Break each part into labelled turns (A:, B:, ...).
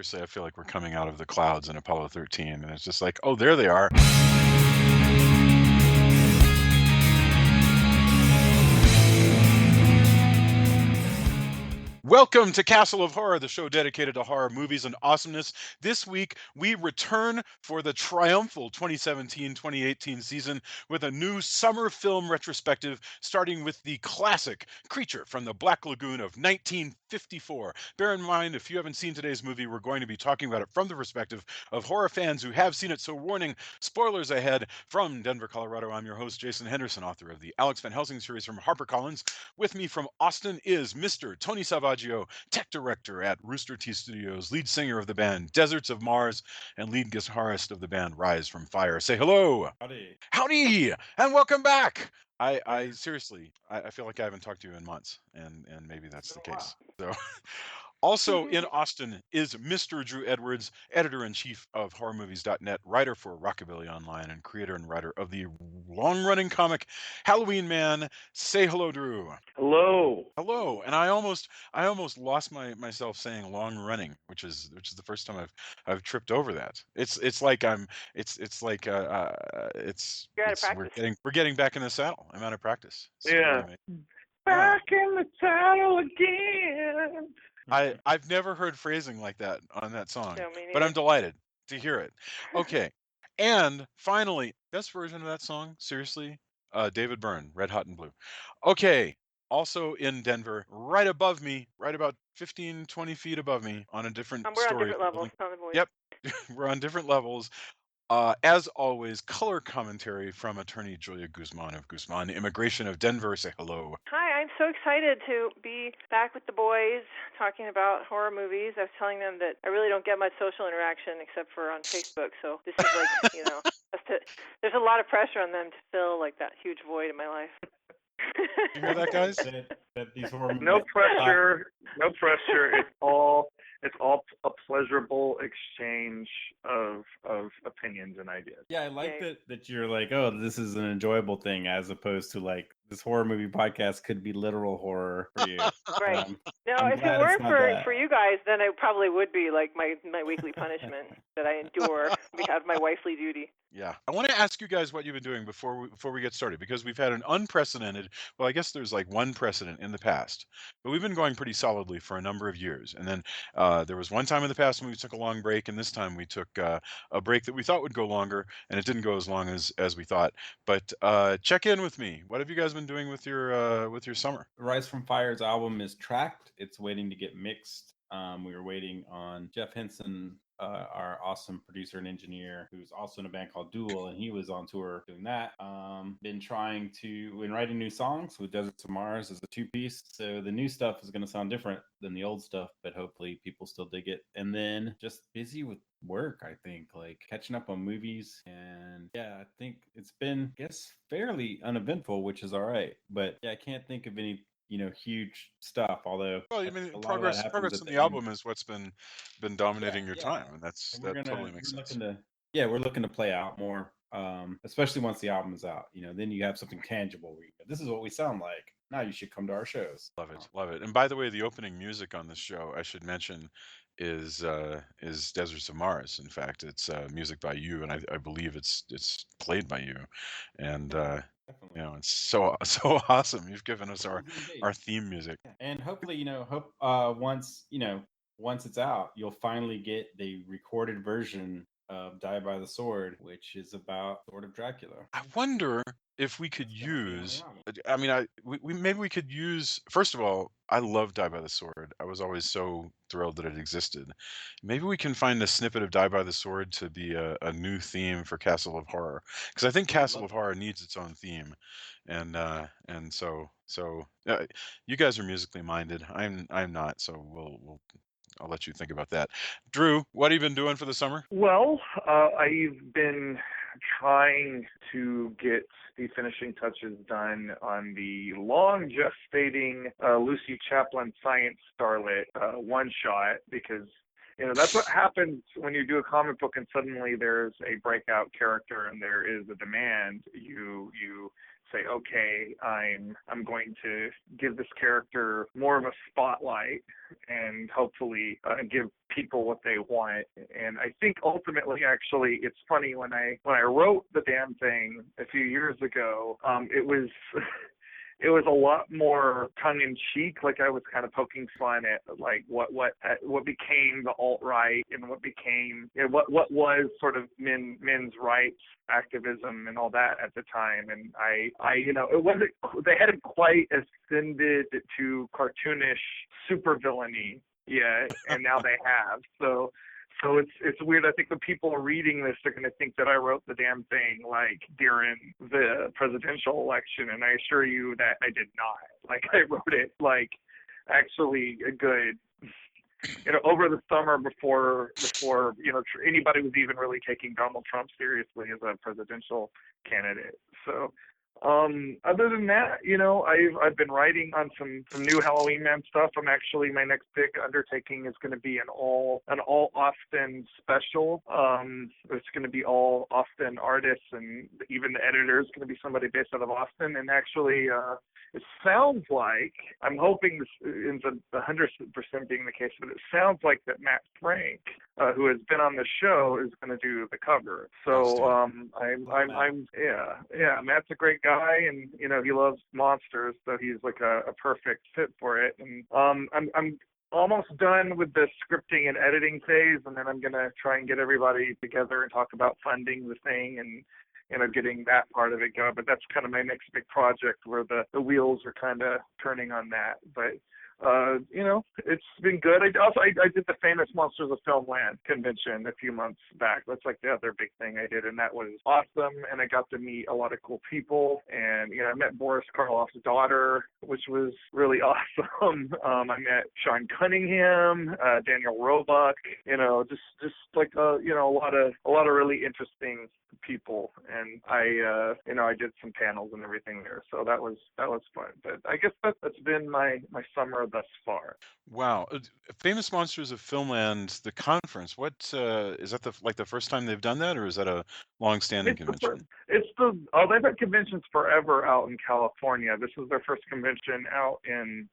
A: Seriously, I feel like we're coming out of the clouds in Apollo 13, and it's just like, oh, there they are. Welcome to Castle of Horror, the show dedicated to horror movies and awesomeness. This week, we return for the triumphal 2017-2018 season with a new summer film retrospective, starting with the classic Creature from the Black Lagoon of 1954. Bear in mind, if you haven't seen today's movie, we're going to be talking about it from the perspective of horror fans who have seen it, so warning, spoilers ahead. From Denver, Colorado, I'm your host, Jason Henderson, author of the Alex Van Helsing series from HarperCollins. With me from Austin is Mr. Tony Salvaggio, tech director at Rooster Teeth Studios, lead singer of the band Deserts of Mars, and lead guitarist of the band Rise from Fire. Say hello.
B: Howdy.
A: Howdy, and welcome back. I seriously, I feel like I haven't talked to you in months, and maybe that's the case. So, also in Austin is Mr. Drew Edwards, editor-in-chief of HorrorMovies.net, writer for Rockabilly Online, and creator and writer of the long-running comic Halloween Man. Say hello, Drew.
C: Hello.
A: Hello. And I almost lost myself saying long running, which is the first time I've tripped over that. It's like
D: You're out of practice.
A: we're getting back in the saddle. I'm out of practice. It's
C: Yeah.
A: really amazing.
C: Back in the saddle again.
A: I've never heard phrasing like that on that song,
D: No, me
A: but I'm
D: neither.
A: delighted to hear it. Okay. And finally, best version of that song, seriously, David Byrne, Red Hot and Blue. Okay. Also in Denver, right above me, right about 15, 20 feet above me on a different
D: We're on
A: story
D: different levels.
A: building.
D: On the voice.
A: Yep. We're on different levels. As always, color commentary from attorney Julia Guzman of Guzman Immigration of Denver. Say hello.
D: Hi, I'm so excited to be back with the boys talking about horror movies. I was telling them that I really don't get much social interaction except for on Facebook. So this is like, there's a lot of pressure on them to fill like that huge void in my life.
A: You hear that, guys?
B: That these horror movies
C: No pressure. No pressure. It's all a pleasurable exchange of opinions and ideas.
B: Yeah, I like that you're like, oh, this is an enjoyable thing, as opposed to like this horror movie podcast could be literal horror for you.
D: Right. No,
B: I'm
D: if it
B: glad it's
D: weren't
B: not
D: for you guys, then it probably would be like my weekly punishment that I endure because of my wifely duty.
A: Yeah. I want to ask you guys what you've been doing before we get started, because we've had an unprecedented, well, I guess there's like one precedent in the past, but we've been going pretty solidly for a number of years. And then there was one time in the past when we took a long break, and this time we took a break that we thought would go longer, and it didn't go as long as we thought. But check in with me. What have you guys been doing with your summer?
B: Rise from Fire's album is tracked. It's waiting to get mixed. We were waiting on Jeff Henson, our awesome producer and engineer, who's also in a band called Duel, and he was on tour doing that. Been writing new songs with Deserts of Mars as a two-piece. So the new stuff is going to sound different than the old stuff, but hopefully people still dig it. And then just busy with work, I think, like catching up on movies. And yeah, I think it's been, I guess, fairly uneventful, which is all right. But yeah, I can't think of any huge stuff. Although,
A: Well, I mean, progress in the album is what's been dominating your time, and that totally makes sense.
B: We're looking to play out more, especially once the album is out. Then you have something tangible. Where this is what we sound like. Now you should come to our shows.
A: Love it. And by the way, the opening music on this show, I should mention, is Deserts of Mars. In fact, it's music by you, and I believe it's played by you, and. It's so awesome. You've given us our theme music.
B: And hopefully, once it's out, you'll finally get the recorded version of Die by the Sword, which is about Sword of Dracula.
A: I wonder if we could use, I mean, maybe we could use, first of all, I love Die by the Sword. I was always so thrilled that it existed. Maybe we can find a snippet of Die by the Sword to be a new theme for Castle of Horror, because I think Castle of Horror needs its own theme, and so you guys are musically minded. I'm not, so I'll let you think about that. Drew, what have you been doing for the summer?
C: Well, I've been trying to get the finishing touches done on the long gestating Lucy Chaplin Science Starlet one shot, because that's what happens when you do a comic book and suddenly there's a breakout character and there is a demand. You say, okay, I'm going to give this character more of a spotlight and hopefully give people what they want. And I think ultimately, actually, it's funny, when I wrote the damn thing a few years ago, it was it was a lot more tongue in cheek. Like, I was kind of poking fun at like what became the alt-right and what became, you know, what was sort of men's rights activism and all that at the time. And I you know, it wasn't, they hadn't quite ascended to cartoonish supervillainy yet, and now they have. So it's weird. I think the people reading this are going to think that I wrote the damn thing like during the presidential election, and I assure you that I did not. Like, I wrote it like actually a good, you know, over the summer before you know, anybody was even really taking Donald Trump seriously as a presidential candidate. So other than that, you know, I've been writing on some new Halloween Man stuff. I'm actually, my next big undertaking is going to be an all Austin special. It's going to be all Austin artists, and even the editor is going to be somebody based out of Austin. And actually, it sounds like, I'm hoping this ends up 100% being the case, but it sounds like that Matt Frank, who has been on the show, is going to do the cover. So Matt's a great guy, and you know, he loves monsters, so he's like a perfect fit for it. And I'm almost done with the scripting and editing phase, and then I'm gonna try and get everybody together and talk about funding the thing and, you know, getting that part of it going. But that's kind of my next big project, where the wheels are kind of turning on that. But you know, it's been good. I did the Famous Monsters of Filmland convention a few months back. That's like the other big thing I did, and that was awesome. And I got to meet a lot of cool people, and you know, I met Boris Karloff's daughter, which was really awesome. I met Sean Cunningham, Daniel Roebuck. You know, just like you know, a lot of really interesting people. And I you know, I did some panels and everything there, so that was fun. But I guess that's been my summer thus far.
A: Wow. Famous Monsters of Filmland, the conference. What is that, the first time they've done that, or is that a long-standing convention?
C: They've had conventions forever out in California. This was their first convention out in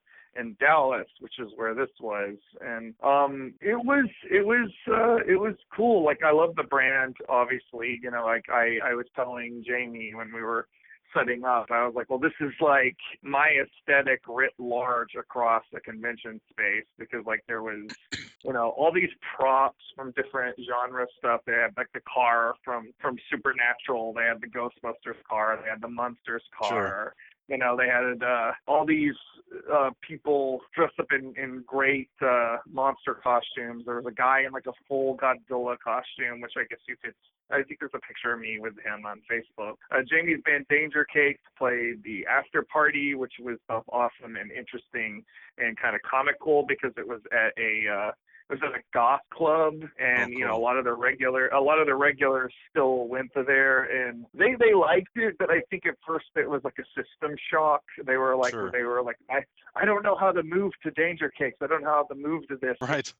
C: Dallas, which is where this was. And it was cool. Like, I love the brand, obviously. You know, like I was telling Jamie when we were setting up, I was like, well, this is like my aesthetic writ large across the convention space, because like there was, you know, all these props from different genre stuff. They had like the car from Supernatural, they had the Ghostbusters car, they had the Monsters car.
A: Sure.
C: You know, they had all these people dressed up in great monster costumes. There was a guy in like a full Godzilla costume, which I guess I think there's a picture of me with him on Facebook. Jamie's band Danger Cakes played the after party, which was awesome and interesting and kind of comical, because it was at a goth club, and you know, a lot of the regulars still went to there, and they liked it. But I think at first it was like a system shock. They were like,
A: Sure.
C: I don't know how to move to Danger Cakes. I don't know how to move to this.
A: Right.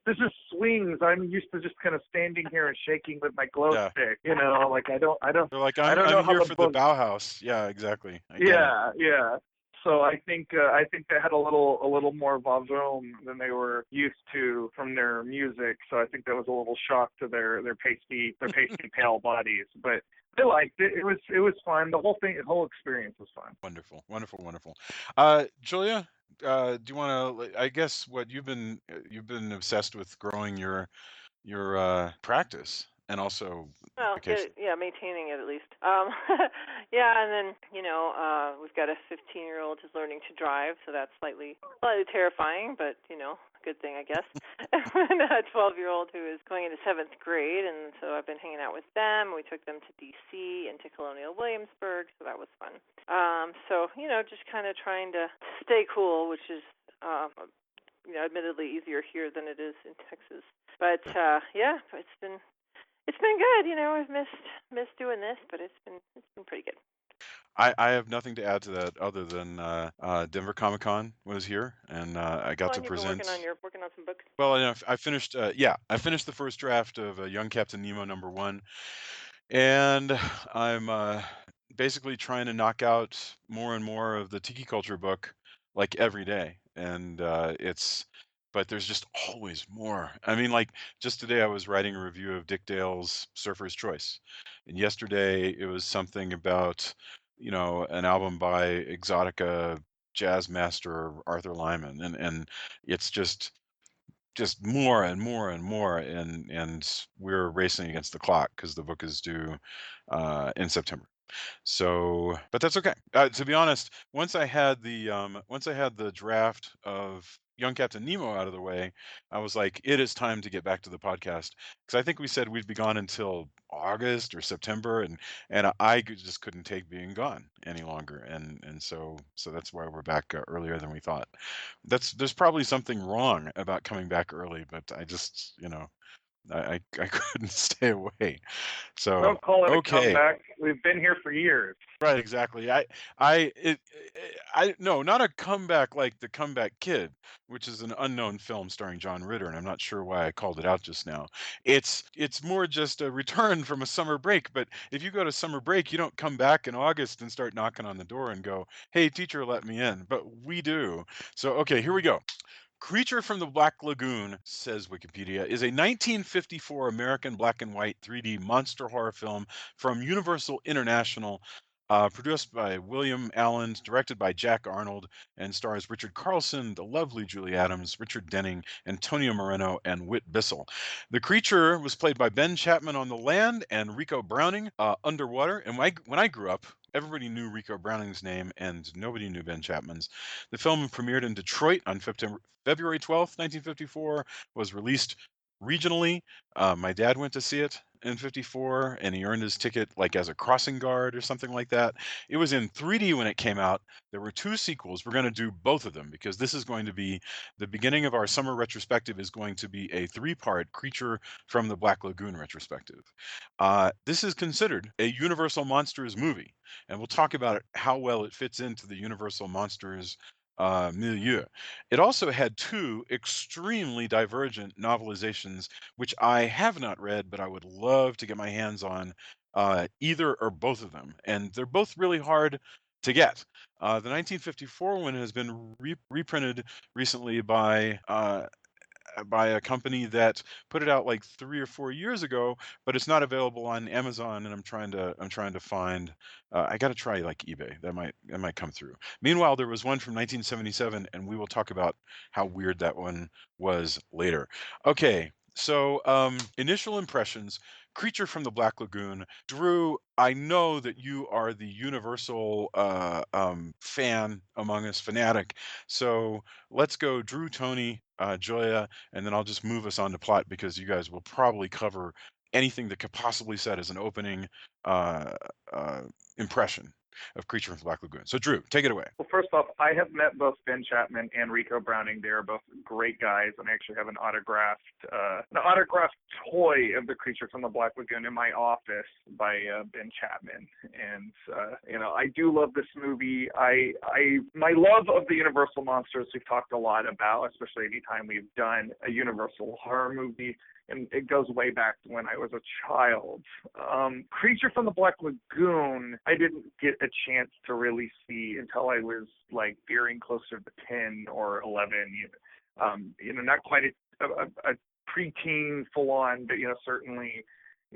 C: This is swings. I'm used to just kind of standing here and shaking with my glow stick. You know, like I don't.
A: They're like,
C: I don't know
A: I'm
C: how
A: here
C: the
A: for the Bauhaus. Yeah, exactly. I get it.
C: Yeah. So I think they had a little more vavoom than they were used to from their music. So I think that was a little shock to their pasty pale bodies. But they liked it. It was fun. The whole experience was fun.
A: Wonderful. Julia, do you want to? I guess what you've been obsessed with growing your practice, and also
D: maintaining it at least. Yeah, and then you know, we've got a 15-year-old who's learning to drive, so that's slightly terrifying, but you know, good thing, I guess. And a 12-year-old who is going into 7th grade, and so I've been hanging out with them. We took them to D.C. and to Colonial Williamsburg, so that was fun. So you know, just kind of trying to stay cool, which is you know, admittedly easier here than it is in Texas. But yeah, it's been good. You know, I've missed doing this, but it's been pretty good.
A: I have nothing to add to that other than Denver Comic Con was here, and I got to present.
D: Working on some books.
A: Well, you know, I finished the first draft of Young Captain Nemo #1, and I'm basically trying to knock out more and more of the tiki culture book like every day, and but there's just always more. I mean, like just today I was writing a review of Dick Dale's Surfer's Choice, and yesterday it was something about an album by exotica jazz master Arthur Lyman, and it's just more and more and more, and we're racing against the clock because the book is due in September. So, but that's okay. To be honest, once I had the draft of Young Captain Nemo out of the way, I was like, it is time to get back to the podcast because I think we said we'd be gone until August or September, and just couldn't take being gone any longer, and so that's why we're back earlier than we thought. There's probably something wrong about coming back early, but I just I couldn't stay away. So
C: Don't call it a
A: okay.
C: comeback. We've been here for years.
A: Right, exactly. I no, not a comeback like The Comeback Kid, which is an unknown film starring John Ritter, and I'm not sure why I called it out just now. It's more just a return from a summer break, but if you go to summer break, you don't come back in August and start knocking on the door and go, "Hey, teacher, let me in." But we do. So, okay, here we go. Creature from the Black Lagoon, says Wikipedia, is a 1954 American black and white 3D monster horror film from Universal International, produced by William Allen, directed by Jack Arnold, and stars Richard Carlson, the lovely Julie Adams, Richard Denning, Antonio Moreno, and Whit Bissell. The creature was played by Ben Chapman on the land and Rico Browning underwater. And when I grew up, everybody knew Rico Browning's name and nobody knew Ben Chapman's. The film premiered in Detroit on February 12th, 1954, was released regionally. My dad went to see it in 54 and he earned his ticket like as a crossing guard or something like that. It was in 3D when it came out. There were 2 sequels. We're going to do both of them because this is going to be the beginning of our summer retrospective is going to be a 3-part Creature from the Black Lagoon retrospective. This is considered a Universal Monsters movie, and we'll talk about how well it fits into the Universal Monsters milieu. It also had 2 extremely divergent novelizations, which I have not read, but I would love to get my hands on either or both of them. And they're both really hard to get. The 1954 one has been reprinted recently by a company that put it out like 3 or 4 years ago, but it's not available on Amazon, and I'm trying to find. I got to try like eBay. That might come through. Meanwhile, there was one from 1977, and we will talk about how weird that one was later. Okay. So, initial impressions, Creature from the Black Lagoon. Drew, I know that you are the universal fan among us, fanatic. So let's go, Drew, Tony, Joya, and then I'll just move us on to plot because you guys will probably cover anything that could possibly set as an opening uh, uh, impression of Creature from the Black Lagoon. So, Drew, take it away.
C: Well, first off, I have met both Ben Chapman and Rico Browning. They are both great guys, and I actually have an autographed toy of the Creature from the Black Lagoon in my office by Ben Chapman. And I do love this movie. My love of the Universal monsters we've talked a lot about, especially anytime we've done a Universal horror movie. And it goes way back to when I was a child. Creature from the Black Lagoon, I didn't get a chance to really see until I was like veering closer to 10 or 11. Not quite a preteen full-on, but certainly,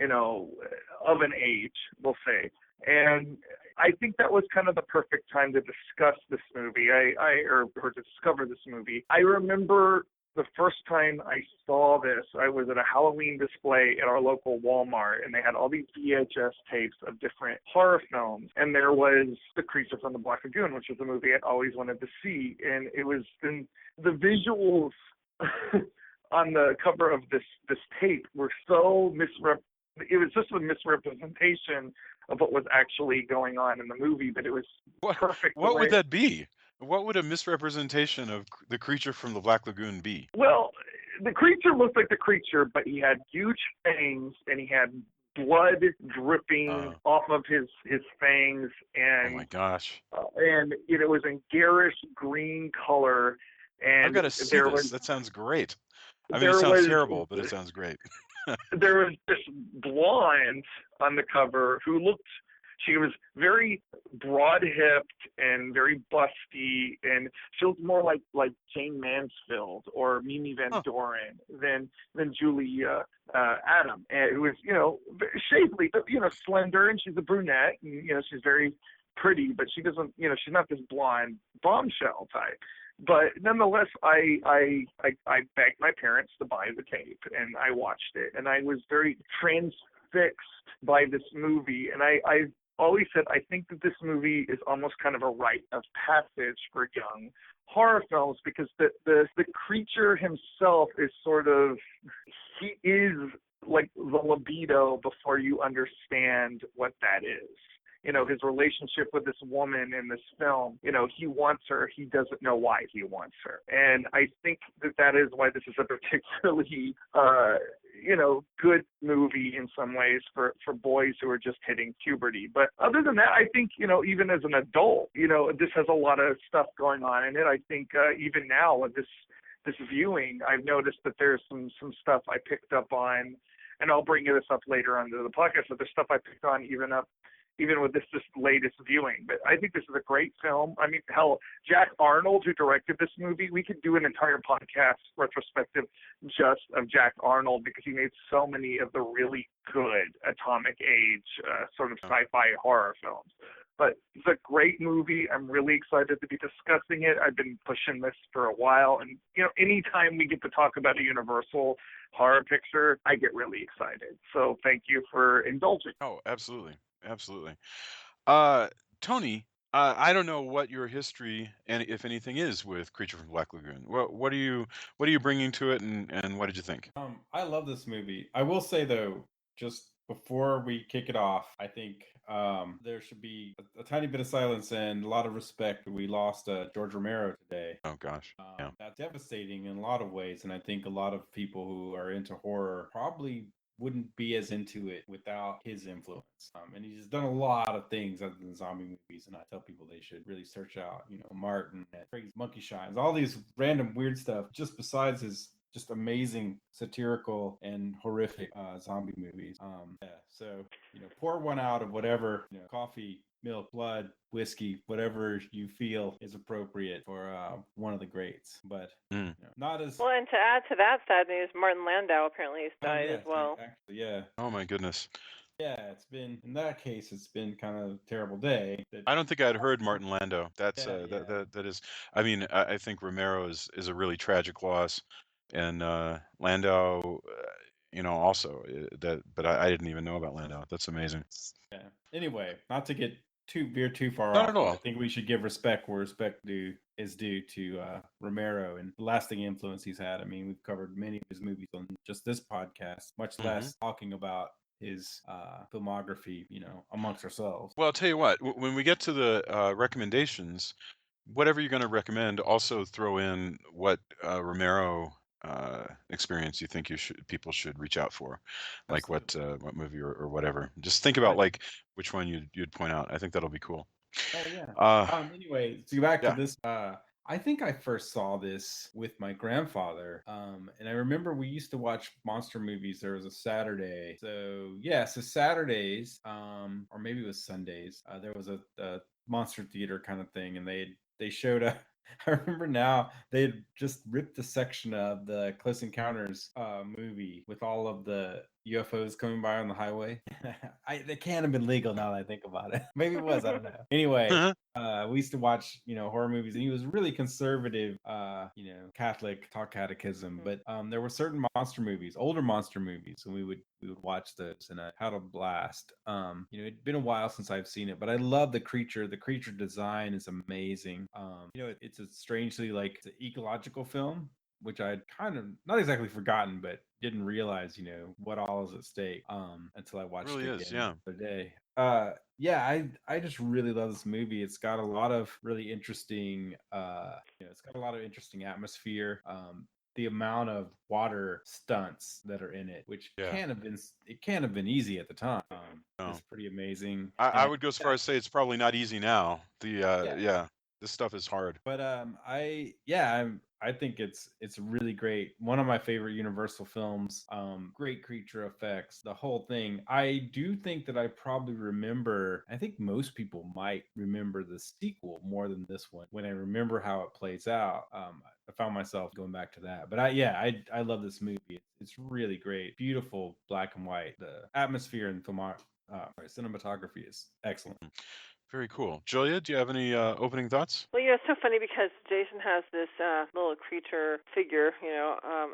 C: of an age, we'll say. And I think that was kind of the perfect time to discuss this movie, or to discover this movie. I remember the first time I saw this, I was at a Halloween display at our local Walmart, and they had all these VHS tapes of different horror films. And there was The Creature from the Black Lagoon, which was a movie I'd always wanted to see. And it was the visuals on the cover of this tape were so it was just a misrepresentation of what was actually going on in the movie, but it was perfect.
A: What would that be? What would a misrepresentation of the Creature from the Black Lagoon be?
C: Well, the creature looked like the creature, but he had huge fangs and he had blood dripping off of his fangs. And
A: oh my gosh!
C: And it was in garish green color. And
A: I've got to see this. That sounds great. I mean, it sounds terrible, but it sounds great.
C: There was this blonde on the cover who looked. She was very broad-hipped and very busty, and she looked more like Jane Mansfield or Mimi Van Doren than Julia Adam. And it was, very shapely, but, slender, and she's a brunette, and, she's very pretty, but she doesn't, she's not this blonde bombshell type. But nonetheless, I begged my parents to buy the tape, and I watched it, and I was very transfixed by this movie. And I always said I think that this movie is almost kind of a rite of passage for young horror films, because the creature himself is sort of, he is like the libido before you understand what that is. His relationship with this woman in this film, he wants her. He doesn't know why he wants her. And I think that is why this is a particularly, good movie in some ways for boys who are just hitting puberty. But other than that, I think, even as an adult, this has a lot of stuff going on in it. I think even now with this viewing, I've noticed that there's some stuff I picked up on, and I'll bring this up later on to the podcast, but there's stuff I picked on even with this latest viewing. But I think this is a great film. I mean, hell, Jack Arnold, who directed this movie, we could do an entire podcast retrospective just of Jack Arnold, because he made so many of the really good atomic age sort of sci-fi horror films. But it's a great movie. I'm really excited to be discussing it. I've been pushing this for a while. And, anytime we get to talk about a Universal horror picture, I get really excited. So thank you for indulging.
A: Oh, absolutely. Absolutely. Tony, I don't know what your history, and if anything, is with Creature from Black Lagoon. What are you bringing to it, and what did you think?
B: I love this movie. I will say though, just before we kick it off, I think there should be a tiny bit of silence and a lot of respect. We lost George Romero today.
A: Oh gosh, yeah.
B: That's devastating in a lot of ways, and I think a lot of people who are into horror probably wouldn't be as into it without his influence. And he's done a lot of things other than zombie movies, and I tell people they should really search out, Martin, Crazy Monkey Shines, all these random weird stuff, just besides his just amazing satirical and horrific zombie movies. So, pour one out of whatever, coffee, milk, blood, whiskey, whatever you feel is appropriate for one of the greats. But not as
D: well. And to add to that sad news, Martin Landau apparently has died as well.
B: Actually, yeah.
A: Oh my goodness.
B: Yeah, it's been, in that case, it's been kind of a terrible day.
A: I don't think I'd heard Martin Landau. That's that is. I mean, I think Romero is a really tragic loss, and Landau, also But I didn't even know about Landau. That's amazing.
B: Yeah. Anyway, not to get too far
A: Not
B: off.
A: at all.
B: I think we should give respect where respect is due to Romero and the lasting influence he's had. I mean, we've covered many of his movies on just this podcast, much less talking about his filmography, amongst ourselves.
A: Well, I'll tell you what. When we get to the recommendations, whatever you're going to recommend, also throw in what Romero experience you think people should reach out for, like what movie or whatever. Just think about like which one you'd point out. I think that'll be cool.
B: Oh yeah. Anyway, to go back to this, I think I first saw this with my grandfather, and I remember we used to watch monster movies. There was a Saturday, so Saturdays, or maybe it was Sundays. There was a monster theater kind of thing, and they showed up. I remember now they had just ripped a section of the Close Encounters movie with all of the UFOs coming by on the highway. They can't have been legal now that I think about it. Maybe it was, I don't know. Anyway, we used to watch, horror movies, and he was really conservative, Catholic, talk catechism. But there were certain monster movies, older monster movies, and we would watch those, and I had a blast. It'd been a while since I've seen it, but I love the creature. The creature design is amazing. It's a strangely it's an ecological film, which I'd kind of not exactly forgotten, but didn't realize, what all is at stake until I watched it again the other day. I just really love this movie. It's got a lot of really interesting, it's got a lot of interesting atmosphere. The amount of water stunts that are in it, which can't have been easy at the time. It's pretty amazing.
A: I would go so far as say it's probably not easy now. This stuff is hard.
B: But I think it's really great. One of my favorite Universal films. Great creature effects, the whole thing. I do think that I probably remember. I think most people might remember the sequel more than this one. When I remember how it plays out, I found myself going back to that. But I love this movie. It's really great, beautiful black and white. The atmosphere and cinematography is excellent.
A: Very cool. Julia, do you have any opening thoughts?
D: Well, it's so funny because Jason has this little creature figure,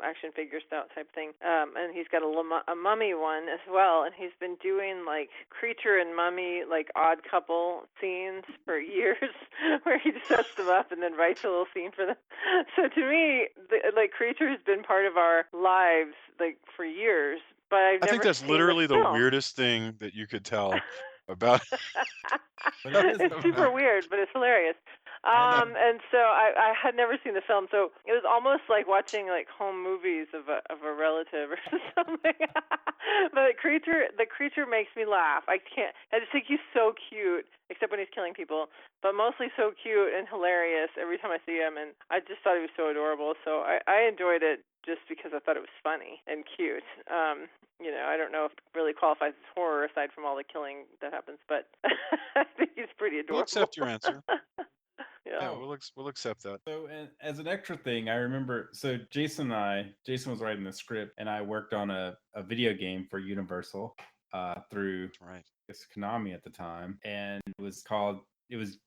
D: action figure style type thing, and he's got a mummy one as well, and he's been doing like creature and mummy like odd couple scenes for years, where he just sets them up and then writes a little scene for them. So to me, creature has been part of our lives like for years, but
A: I think that's literally the weirdest thing that you could tell about.
D: It's super weird, but it's hilarious. And so I had never seen the film, so it was almost like watching like home movies of a relative or something. But the creature makes me laugh. I just think he's so cute, except when he's killing people, but mostly so cute and hilarious every time I see him, and I just thought he was so adorable. So I enjoyed it just because I thought it was funny and cute. I don't know if it really qualifies as horror aside from all the killing that happens, but I think he's pretty adorable.
A: We'll accept your answer.
D: Yeah,
A: we'll accept that.
B: So, and as an extra thing, I remember. So Jason was writing the script, and I worked on a video game for Universal through Konami at the time, and it was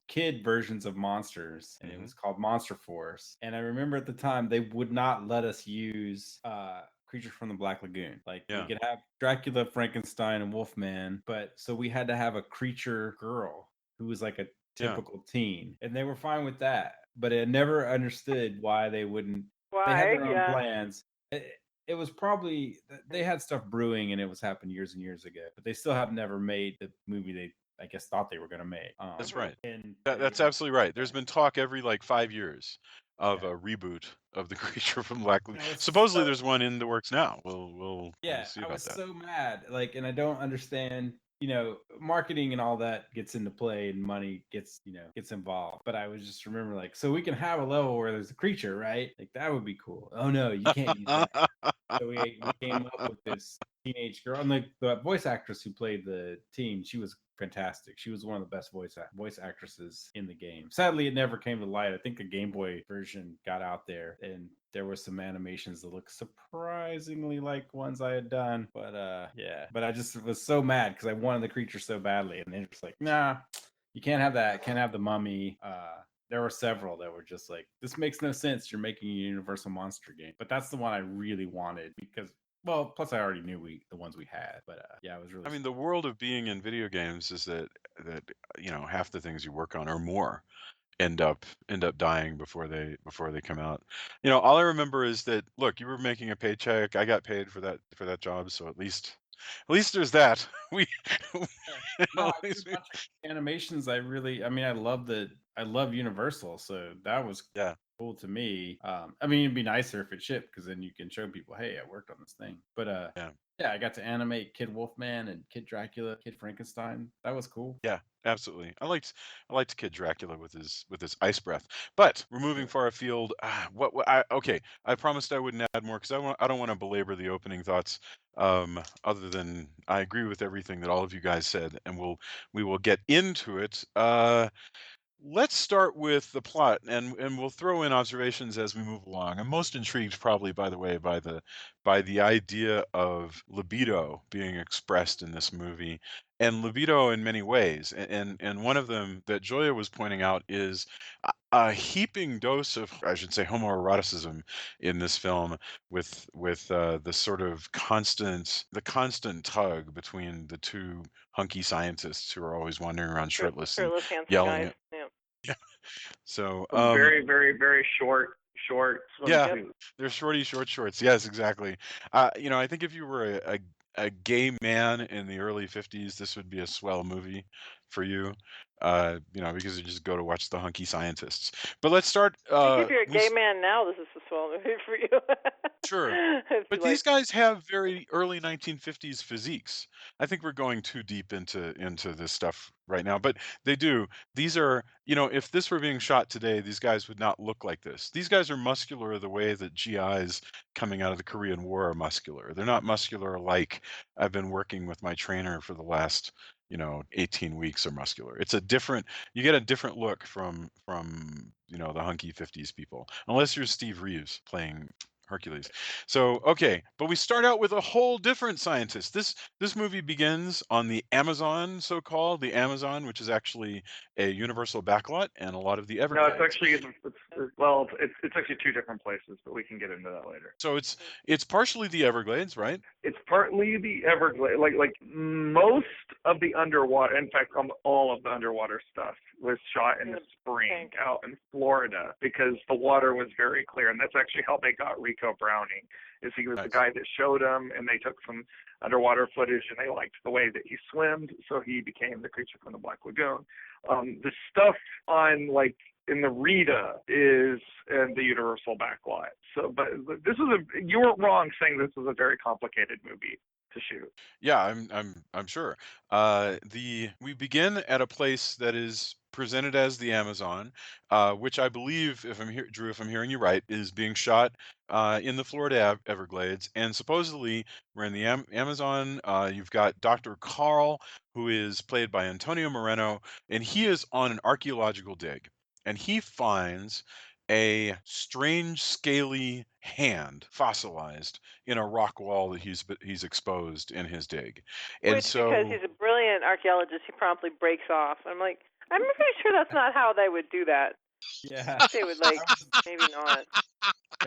B: kid versions of monsters, and it was called Monster Force. And I remember at the time they would not let us use Creature from the Black Lagoon. Like we could have Dracula, Frankenstein, and Wolfman, but so we had to have a creature girl who was like a typical teen, and they were fine with that. But I never understood why they wouldn't.
D: Why?
B: They had their own plans. It was probably they had stuff brewing, and it was happened years and years ago. But they still have never made the movie they, I guess, thought they were going to make.
A: That's right.
B: And
A: that's absolutely right. There's been talk every like 5 years of a reboot of the Creature from Black Lagoon. Supposedly, there's one in the works now. We'll see about that.
B: I was so mad, and I don't understand. Marketing and all that gets into play, and money gets involved. But I was just remember so we can have a level where there's a creature, right? Like that would be cool. Oh no, you can't use that. So we came up with this teenage girl, and the voice actress who played the teen, she was fantastic. She was one of the best voice actresses in the game. Sadly, it never came to light. I think a Game Boy version got out there, and there were some animations that looked surprisingly like ones I had done. But but I just was so mad because I wanted the creature so badly, and they're just like, nah, you can't have that. Can't have the mummy. There were several that were just like, this makes no sense. You're making a Universal monster game. But that's the one I really wanted because, well, plus I already knew the ones we had. But it was really.
A: I mean, the world of being in video games is that half the things you work on or more end up dying before they come out. All I remember is that, look, you were making a paycheck. I got paid for that job, so at least there's that.
B: Animations. I love Universal, so that was cool to me. I mean, it'd be nicer if it shipped because then you can show people, hey, I worked on this thing. But I got to animate Kid Wolfman and Kid Dracula, Kid Frankenstein. That was cool.
A: Yeah, absolutely. I liked Kid Dracula with his ice breath. But we're moving far afield. I promised I wouldn't add more because I don't want to belabor the opening thoughts. Other than I agree with everything that all of you guys said, and we will get into it. Let's start with the plot, and we'll throw in observations as we move along. I'm most intrigued, probably, by the way, by the idea of libido being expressed in this movie, and libido in many ways. And one of them that Joya was pointing out is a heaping dose of, I should say, homoeroticism in this film, with the sort of constant tug between the two hunky scientists who are always wandering around shirtless and yelling at. Yeah. So
C: very, very, very short swimsuits.
A: They're short shorts. Yes, exactly. I think if you were a gay man in the early 50s, this would be a swell movie for you. because you just go to watch the hunky scientists. But let's start.
D: I think if you're a gay man now, this is a swell movie for you.
A: Sure.
D: If
A: But
D: you
A: these
D: like,
A: guys have very early 1950s physiques. I think we're going too deep into this stuff right now, but they do. These are, if this were being shot today, these guys would not look like this. These guys are muscular the way that GIs coming out of the Korean War are muscular. They're not muscular like I've been working with my trainer for the last, 18 weeks are muscular. It's a different, you get a different look from the hunky 50s people, unless you're Steve Reeves playing Hercules. So okay, but we start out with a whole different scientist. This movie begins on the Amazon, so-called the Amazon, which is actually a universal backlot and a lot of the
C: No, it's
A: Everglades.
C: actually well, it's actually two different places, but we can get into that later.
A: So it's partially the Everglades, right?
C: It's partly the Everglades, like most of the underwater. In fact, all of the underwater stuff was shot in the spring out in Florida because the water was very clear, and that's actually how they got Rico Browning. Is he was
A: Nice.
C: the guy that showed them, and they took some underwater footage, and they liked the way that he swam, so he became the creature from the Black Lagoon. The stuff on in the Rita is in the universal backlot. So, but you weren't wrong saying this was a very complicated movie to shoot.
A: Yeah, I'm sure. We begin at a place that is presented as the Amazon, which I believe, Drew, if I'm hearing you right, is being shot in the Florida Everglades, and supposedly we're in the Amazon. You've got Dr. Carl, who is played by Antonio Moreno, and he is on an archaeological dig, and he finds a strange, scaly hand fossilized in a rock wall that he's exposed in his dig. And
D: which, because
A: so
D: he's a brilliant archaeologist, he promptly breaks off. I'm like, I'm pretty sure that's not how they would do that.
B: Yeah.
D: They would maybe not.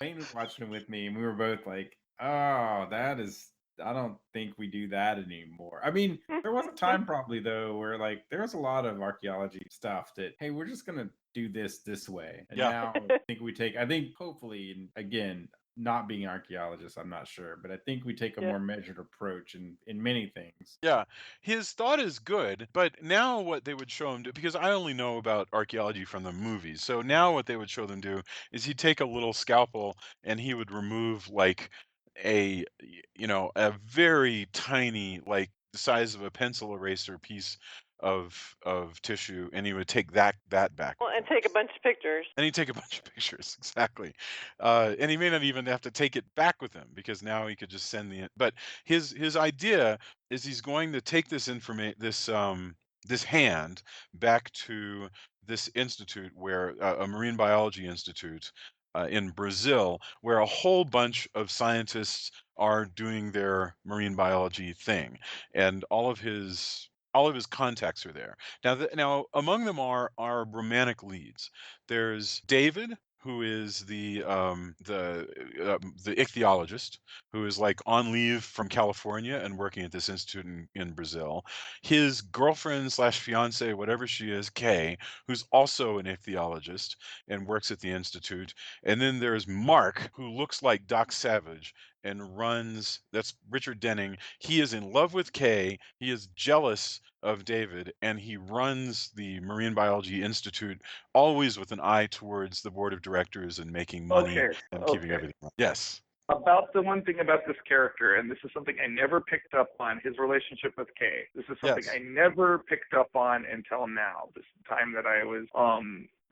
B: Wayne was watching it with me, and we were both like, "Oh, that is." I don't think we do that anymore. I mean, there was a time probably though where there was a lot of archaeology stuff that, hey, we're just gonna do this way, and
A: Yeah.
B: now I think hopefully, and again, not being archaeologists, I'm not sure, but I think we take a more measured approach in many things.
A: Yeah, his thought is good, but now what they would show him do, because I only know about archaeology from the movies. So now what they would show them do is he'd take a little scalpel and he would remove a very tiny, like the size of a pencil eraser piece of tissue, and he would take that back
D: Well,
A: with
D: and
A: him.
D: take a bunch of pictures.
A: And he'd take a bunch of pictures, exactly. And he may not even have to take it back with him because now he could just send but his idea is he's going to take this hand back to this institute where a marine biology institute in Brazil, where a whole bunch of scientists are doing their marine biology thing, and all of his contacts are there. Now among them are romantic leads. There's David, who is the ichthyologist, who is on leave from California and working at this institute in Brazil. His girlfriend slash fiance, whatever she is, Kay, who's also an ichthyologist and works at the institute. And then there's Mark, who looks like Doc Savage and runs. That's Richard Denning. He is in love with Kay. He is jealous of David, and he runs the Marine Biology Institute always with an eye towards the board of directors and making money and keeping everything running. Yes.
C: About the one thing about this character, and this is something I never picked up on, his relationship with Kay. This is something I never picked up on until now, this time that I was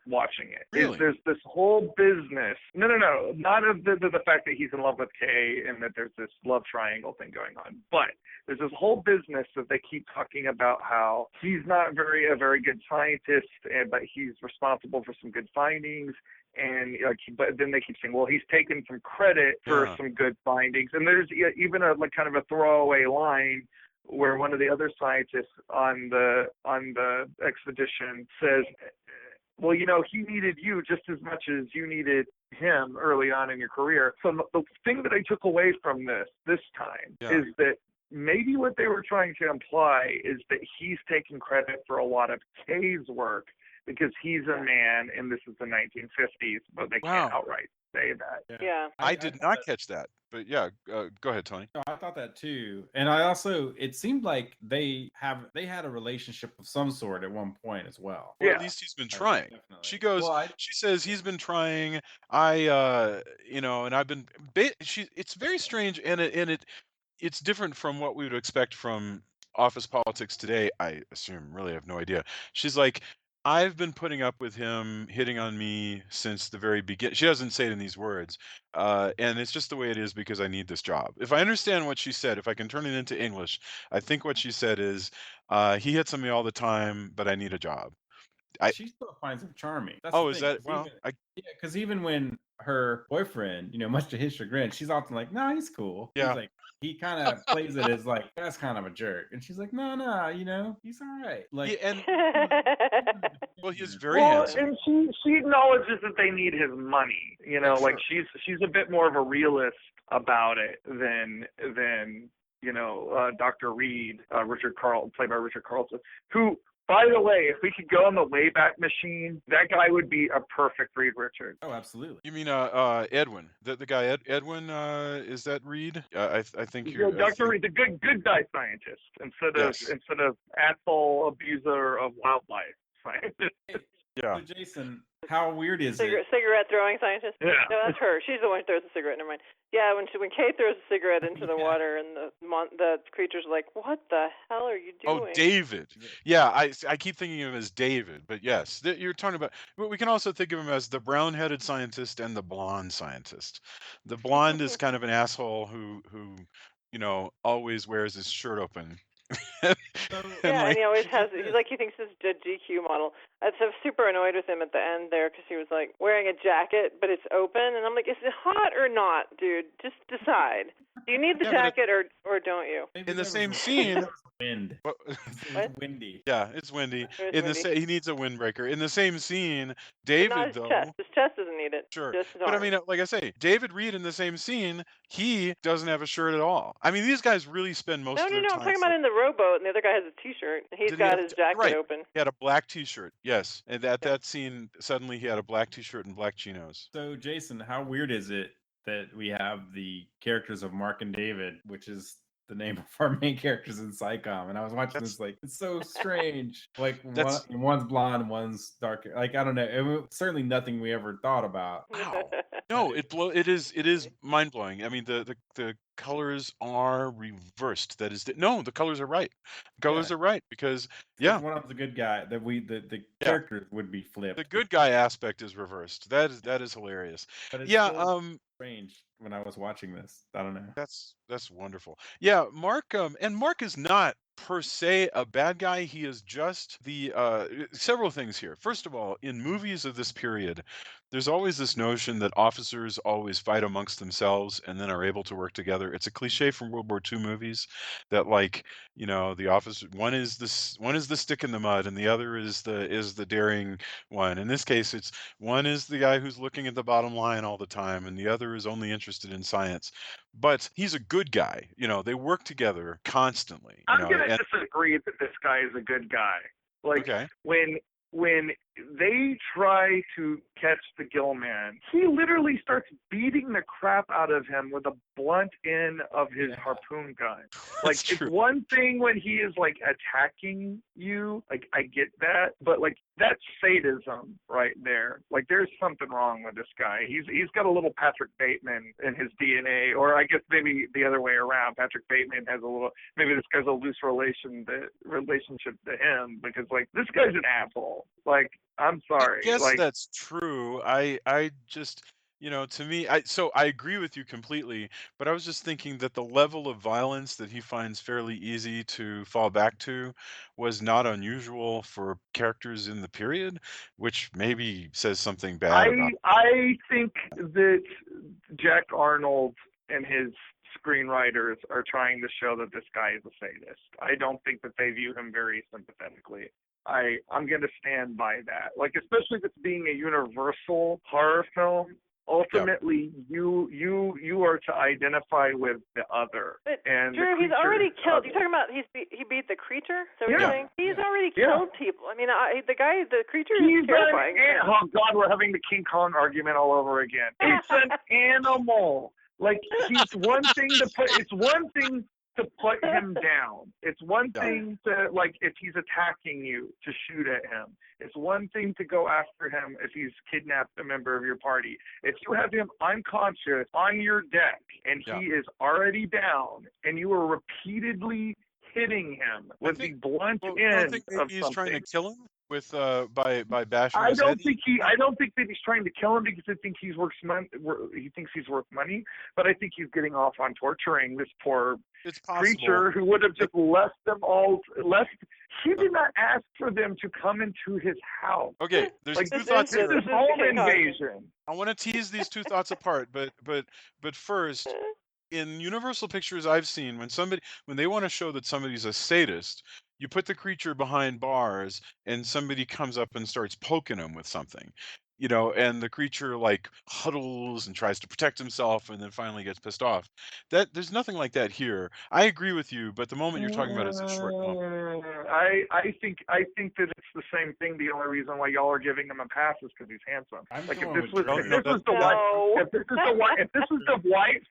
C: watching it.
A: Really?
C: There's this whole business. No, not of the fact that he's in love with Kay and that there's this love triangle thing going on, but there's this whole business that they keep talking about how he's not a very good scientist, but he's responsible for some good findings. And but then they keep saying, well, he's taken some credit for some good findings. And there's even a kind of a throwaway line where one of the other scientists on the expedition says, well, he needed you just as much as you needed him early on in your career. So the thing that I took away from this time is that maybe what they were trying to imply is that he's taking credit for a lot of Kay's work because he's a man and this is the 1950s, but they can't outright say that.
D: Yeah.
A: I did not catch that, but yeah, go ahead, Tony.
B: No, I thought that too, and I also it seemed like they had a relationship of some sort at one point as well.
A: Well,
C: Yeah.
A: at least he's been trying.
B: Definitely.
A: She goes.
B: Well,
A: She says he's been trying. And I've been. It's very strange, and it's different from what we would expect from office politics today. I assume. Really, I have no idea. She's like, I've been putting up with him hitting on me since the very beginning. She doesn't say it in these words, and it's just the way it is because I need this job. If I understand what she said, if I can turn it into English, I think what she said is, he hits on me all the time, but I need a job.
B: she still finds him charming. That's
A: Oh,
B: the
A: is
B: thing.
A: that well?
B: Because even when her boyfriend, much to his chagrin, she's often like, "No, he's cool."
A: Yeah.
B: He's like, he kind of plays it as like that's kind of a jerk, and she's like, "No, he's all right." Like,
A: and well, he is very
C: Well,
A: handsome.
C: and she acknowledges that they need his money. Like
A: Sure.
C: she's a bit more of a realist about it than Dr. Reed, played by Richard Carlson, who, by the way, if we could go on the Wayback Machine, that guy would be a perfect Reed Richards.
B: oh, absolutely.
A: You mean Edwin? The guy Edwin? Is that Reed? I think you.
C: Dr. Reed, the good guy scientist, instead of asshole abuser of wildlife scientist.
A: Yeah.
B: So, Jason, how weird is
D: Cigarette throwing scientist?
C: Yeah.
D: No, that's her. She's the one who throws the cigarette. Never mind. Yeah, when Kay throws a cigarette into the water and the creature's like, "What the hell are you doing?"
A: Oh, David. Yeah, I keep thinking of him as David, but yes, you're talking about. But we can also think of him as the brown-headed scientist and the blonde scientist. The blonde is kind of an asshole who always wears his shirt open.
D: Yeah, and he always he thinks this is a GQ model. I was super annoyed with him at the end there because he was like wearing a jacket, but it's open, and I'm like, is it hot or not, dude? Just decide. Do you need the jacket or don't you?
A: In the same scene,
B: wind.
D: What?
B: Windy.
A: Yeah, it's windy. He needs a windbreaker. In the same scene,
D: But not
A: David
D: his
A: though.
D: chest. His chest doesn't need it.
A: Sure.
D: Just his
A: But I
D: arms.
A: mean, like I say, David Reed in the same scene, he doesn't have a shirt at all. I mean, these guys really spend most of their
D: No,
A: time.
D: I'm talking about in the rowboat, and the other guy has a T-shirt. And he's got his jacket open.
A: He had a black T-shirt. Yes, and that scene, suddenly he had a black T-shirt and black chinos.
B: So, Jason, how weird is it that we have the characters of Mark and David, which is the name of our main characters in SciComm? And I was watching this like, it's so strange. Like one's blonde, one's dark. Like, I don't know. It was certainly nothing we ever thought about.
A: Wow. No, it is mind blowing. I mean, the colors are reversed. That is the colors are right. The colors are right because
B: one of the good guy that the characters would be flipped.
A: The good guy aspect is reversed. That is hilarious.
B: But it's
A: still
B: strange when I was watching this. I don't know.
A: That's wonderful. Yeah, Mark and Mark is not per se a bad guy. He is just the several things here. First of all, in movies of this period, there's always this notion that officers always fight amongst themselves and then are able to work together. It's a cliche from World War II movies that the officer one is the stick in the mud and the other is the daring one. In this case, it's one is the guy who's looking at the bottom line all the time and the other is only interested in science. But he's a good guy. They work together constantly.
C: I'm gonna disagree that this guy is a good guy. Like when they try to catch the Gill Man, he literally starts beating the crap out of him with a blunt end of his harpoon gun. Like, it's one thing when he is, like, attacking you. Like, I get that. But, like, that's sadism right there. Like, there's something wrong with this guy. He's got a little Patrick Bateman in his DNA. Or I guess maybe the other way around. Patrick Bateman has a little, maybe this guy's a loose relationship to him. Because, like, this guy's an asshole. Like, I'm sorry.
A: I guess
C: like,
A: that's true. I just, to me, I agree with you completely, but I was just thinking that the level of violence that he finds fairly easy to fall back to was not unusual for characters in the period, which maybe says something bad about.
C: I think that Jack Arnold and his screenwriters are trying to show that this guy is a sadist. I don't think that they view him very sympathetically. I'm going to stand by that. Like, especially if it's being a universal horror film, ultimately you are to identify with the other.
D: But
C: And
D: Drew, he's already killed. You're talking about he beat the creature? So you're saying he's already killed people. I mean, the creature is terrifying.
C: Oh God, we're having the King Kong argument all over again. It's an animal. Like it's one thing to put him down. It's one thing to, like, if he's attacking you, to shoot at him. It's one thing to go after him if he's kidnapped a member of your party. If you have him unconscious on your deck and he is already down and you are repeatedly hitting him with the blunt end of something.
A: He's trying to kill him with by bashing
C: I
A: his
C: don't
A: head.
C: think that he's trying to kill him because he thinks he's worth money, but I think he's getting off on torturing this poor creature who would have just left them all. He did not ask for them to come into his house.
A: Okay, there's two thoughts here.
C: This is home invasion.
A: I want to tease these two thoughts apart, but first, in Universal Pictures, I've seen when they want to show that somebody's a sadist, you put the creature behind bars and somebody comes up and starts poking him with something, and the creature like huddles and tries to protect himself and then finally gets pissed off. There's nothing like that here. I agree with you, but the moment you're talking about is a short moment.
C: I think that it's the same thing. The only reason why y'all are giving him a pass is because he's handsome. If this was Dwight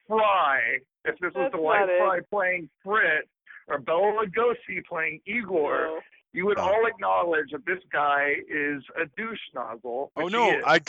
C: Fry playing Fritz, or Bela Lugosi playing Igor, you would all acknowledge that this guy is a douche nozzle.
A: Oh no, I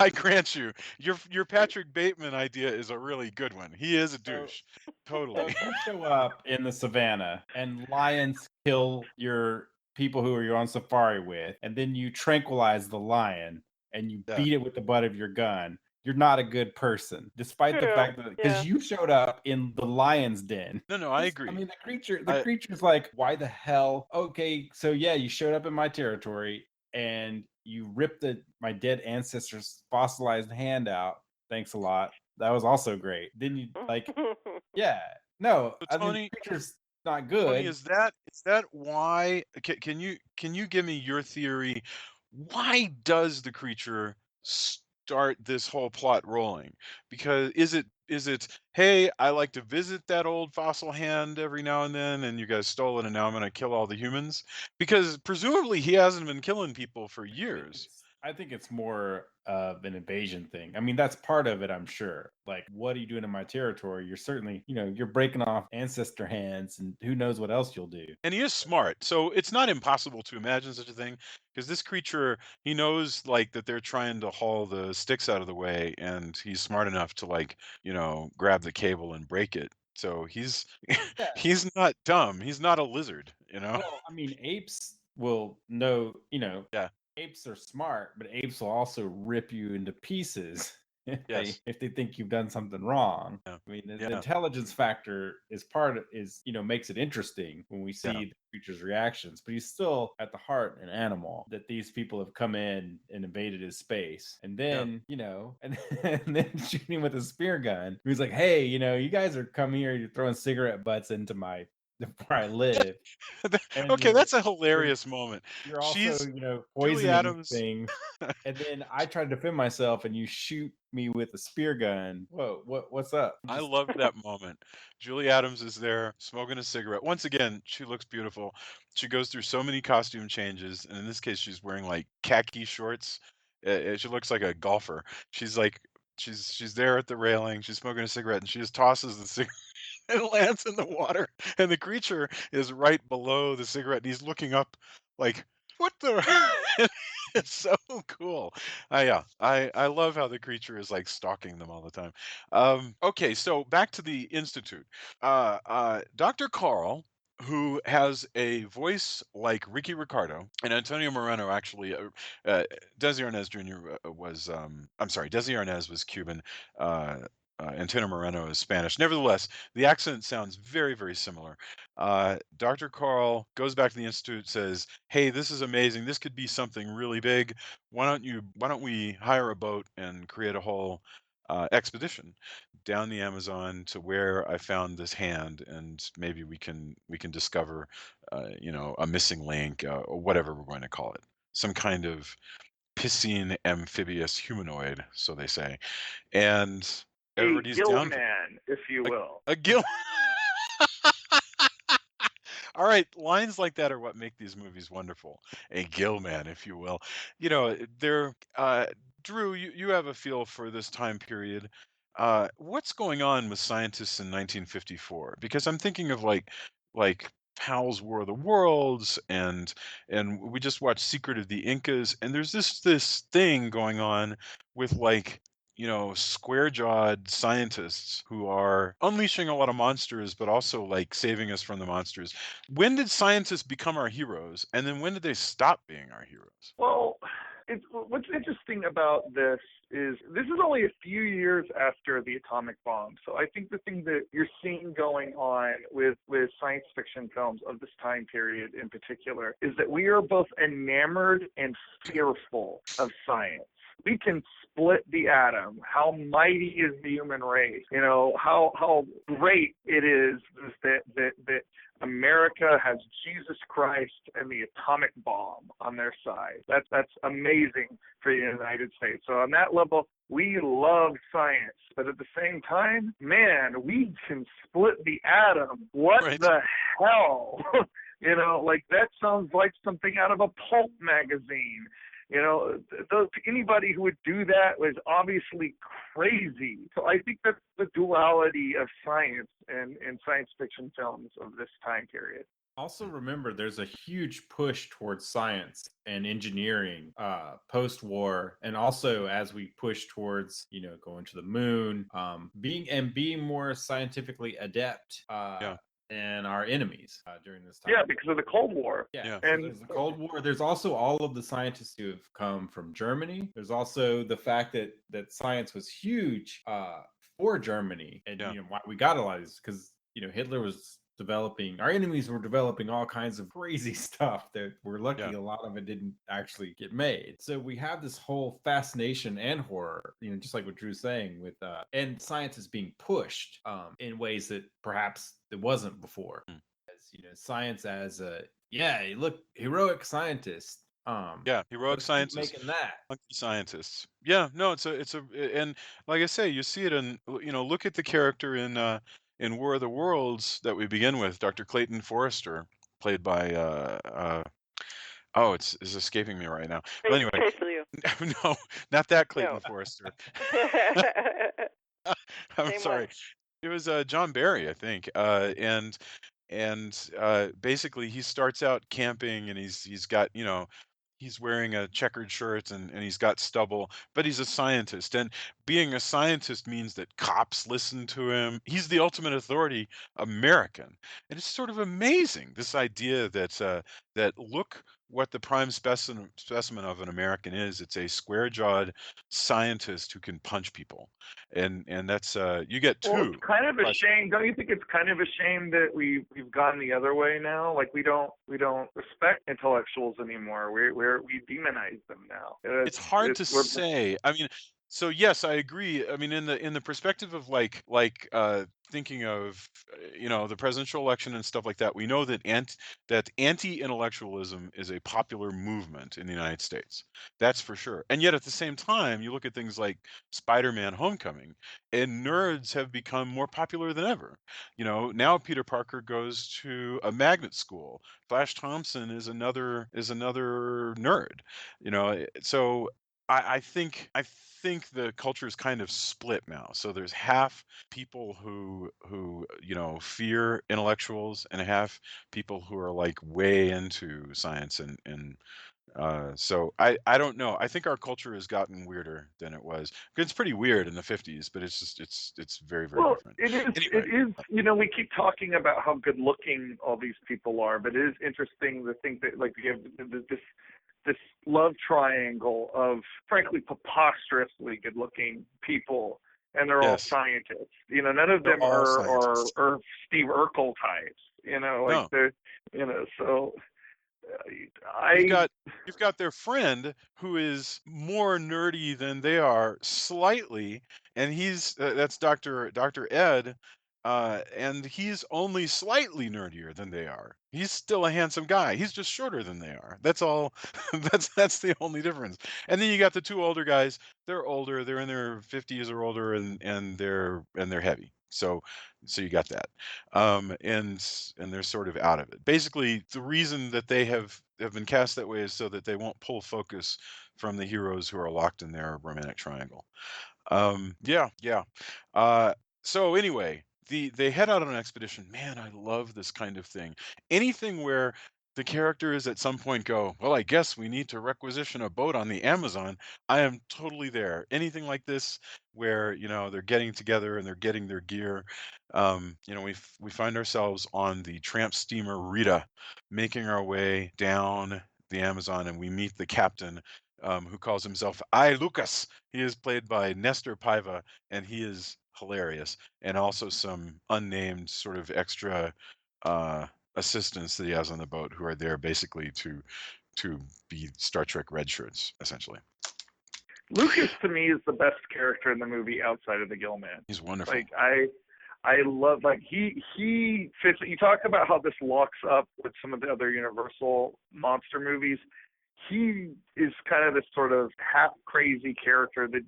A: grant you. Your Patrick Bateman idea is a really good one. He is a douche. Totally.
B: You show up in the savannah and lions kill your people who you're on safari with, and then you tranquilize the lion and you beat it with the butt of your gun. You're not a good person, despite the fact that because you showed up in the lion's den.
A: No, I agree.
B: I mean, the creature's like, why the hell? Okay, so you showed up in my territory and you ripped my dead ancestor's fossilized hand out. Thanks a lot. That was also great. Then you no,
A: so Tony,
B: the creature's not good.
A: Tony, is that why? Can you give me your theory? Why does the creature start this whole plot rolling? Because is it hey, I like to visit that old fossil hand every now and then, and you guys stole it, and now I'm going to kill all the humans? Because presumably he hasn't been killing people for years.
B: I think it's more of an invasion thing. I mean, that's part of it, I'm sure. Like, what are you doing in my territory? You're certainly, you're breaking off ancestor hands, and who knows what else you'll do.
A: And he is smart, so it's not impossible to imagine such a thing, because this creature, he knows like that they're trying to haul the sticks out of the way, and he's smart enough to grab the cable and break it. So he's he's not dumb. He's not a lizard,
B: Well, I mean, apes will know, apes are smart, but apes will also rip you into pieces if they think you've done something wrong. I mean, the intelligence factor makes it interesting when we see the creature's reactions, but he's still at the heart an animal. That these people have come in and invaded his space, and then and then shooting him with a spear gun. He's like, hey, you guys are coming here, you're throwing cigarette butts into where I live.
A: Okay, that's a hilarious moment.
B: You're also, poisoning things. And then I try to defend myself and you shoot me with a spear gun. Whoa, what's up?
A: I love that moment. Julie Adams is there smoking a cigarette. Once again, she looks beautiful. She goes through so many costume changes, and in this case, she's wearing like khaki shorts. She looks like a golfer. She's there at the railing. She's smoking a cigarette, and she just tosses the cigarette. It lands in the water, and the creature is right below the cigarette, and he's looking up like, what the? It's so cool. I love how the creature is like stalking them all the time. Okay, so back to the Institute. Dr. Carl, who has a voice like Ricky Ricardo, and Antonio Moreno actually, Desi Arnaz Jr. Desi Arnaz was Cuban. Antonio Moreno is Spanish. Nevertheless, the accent sounds very, very similar. Dr. Carl goes back to the Institute, says, hey, this is amazing. This could be something really big. Why don't we hire a boat and create a whole expedition down the Amazon to where I found this hand, and maybe we can discover, a missing link, or whatever we're going to call it, some kind of piscine amphibious humanoid, so they say, and
C: A
A: everybody's
C: gill
A: down for
C: man, if you will.
A: a gill. All right, lines like that are what make these movies wonderful. A gill man, if you will. You know, they're Drew, you have a feel for this time period. What's going on with scientists in 1954? Because I'm thinking of like Pal's War of the Worlds, and we just watched Secret of the Incas, and there's this thing going on with like, square-jawed scientists who are unleashing a lot of monsters, but also like saving us from the monsters. When did scientists become our heroes, and then when did they stop being our heroes?
C: Well, what's interesting about this is only a few years after the atomic bomb. So I think the thing that you're seeing going on with science fiction films of this time period in particular is that we are both enamored and fearful of science. We can split the atom. How mighty is the human race? You know, how great it is that America has Jesus Christ and the atomic bomb on their side. That's amazing for the United States. So on that level, we love science, but at the same time, man, we can split the atom. What
A: Right.
C: the hell? You know, like that sounds like something out of a pulp magazine. You know, anybody who would do that was obviously crazy. So I think that's the duality of science and science fiction films of this time period.
B: Also, remember, there's a huge push towards science and engineering post-war, and also as we push towards, going to the moon, being more scientifically adept. And our enemies during this time.
C: Yeah, because of the Cold War.
B: Yeah.
C: And
B: so there's the Cold War. There's also all of the scientists who have come from Germany. There's also the fact that science was huge for Germany, and why we got a lot of this because Hitler was developing. Our enemies were developing all kinds of crazy stuff that we're lucky a lot of it didn't actually get made. So we have this whole fascination and horror, just like what Drew's saying with and science is being pushed in ways that perhaps it wasn't before. As science as a look, heroic scientist.
A: Heroic scientists,
B: making that
A: monkey scientists. Yeah, no, and like I say, you see it in, look at the character in War of the Worlds that we begin with, Dr. Clayton Forrester, played by it's escaping me right now. But anyway, no, not that Clayton Forrester. I'm
D: Same
A: sorry.
D: one.
A: It was John Barry, I think, and basically he starts out camping, and he's got, he's wearing a checkered shirt, and he's got stubble, but he's a scientist, and being a scientist means that cops listen to him. He's the ultimate authority American, and it's sort of amazing, this idea that look what the prime specimen of an American is. It's a square-jawed scientist who can punch people, and that's you get two.
C: Well, it's kind of a shame. Don't you think it's kind of a shame that we've gone the other way now? Like we don't respect intellectuals anymore. We demonize them now.
A: It's hard to say. I mean, so yes, I agree. I mean, in the perspective of thinking of the presidential election and stuff like that, we know that anti-intellectualism is a popular movement in the United States. That's for sure. And yet at the same time, you look at things like Spider-Man: Homecoming, and nerds have become more popular than ever. Now Peter Parker goes to a magnet school. Flash Thompson is another nerd. So I think the culture is kind of split now. So there's half people who fear intellectuals, and half people who are like way into science, and so I don't know. I think our culture has gotten weirder than it was. It's pretty weird in the 50s, but it's just it's very, very different.
C: It is.
A: Anyway.
C: It is. We keep talking about how good looking all these people are, but it is interesting to think that like you have this love triangle of frankly preposterously good looking people, and they're all scientists. None of them are Steve Urkel types. They're so.
A: You've got their friend who is more nerdy than they are slightly, and that's Dr. Ed, And he's only slightly nerdier than they are. He's still a handsome guy. He's just shorter than they are. That's all. That's the only difference. And then you got the two older guys. They're older. They're in their 50s or older, and they're heavy. So you got that. And they're sort of out of it. Basically, the reason that they have been cast that way is so that they won't pull focus from the heroes who are locked in their romantic triangle. Yeah, yeah. So anyway, they head out on an expedition. Man, I love this kind of thing. Anything where the characters at some point go, well, I guess we need to requisition a boat on the Amazon. I am totally there. Anything like this where, they're getting together and they're getting their gear. We find ourselves on the tramp steamer Rita, making our way down the Amazon, and we meet the captain, who calls himself I Lucas. He is played by Nestor Paiva, and he is hilarious. And also some unnamed sort of extra uh, assistants that he has on the boat who are there basically to be Star Trek red shirts, essentially.
C: Lucas to me is the best character in the movie outside of the Gillman.
A: He's wonderful.
C: Like I love, like, he fits. You talk about how this locks up with some of the other Universal monster movies. He is kind of this sort of half crazy character that,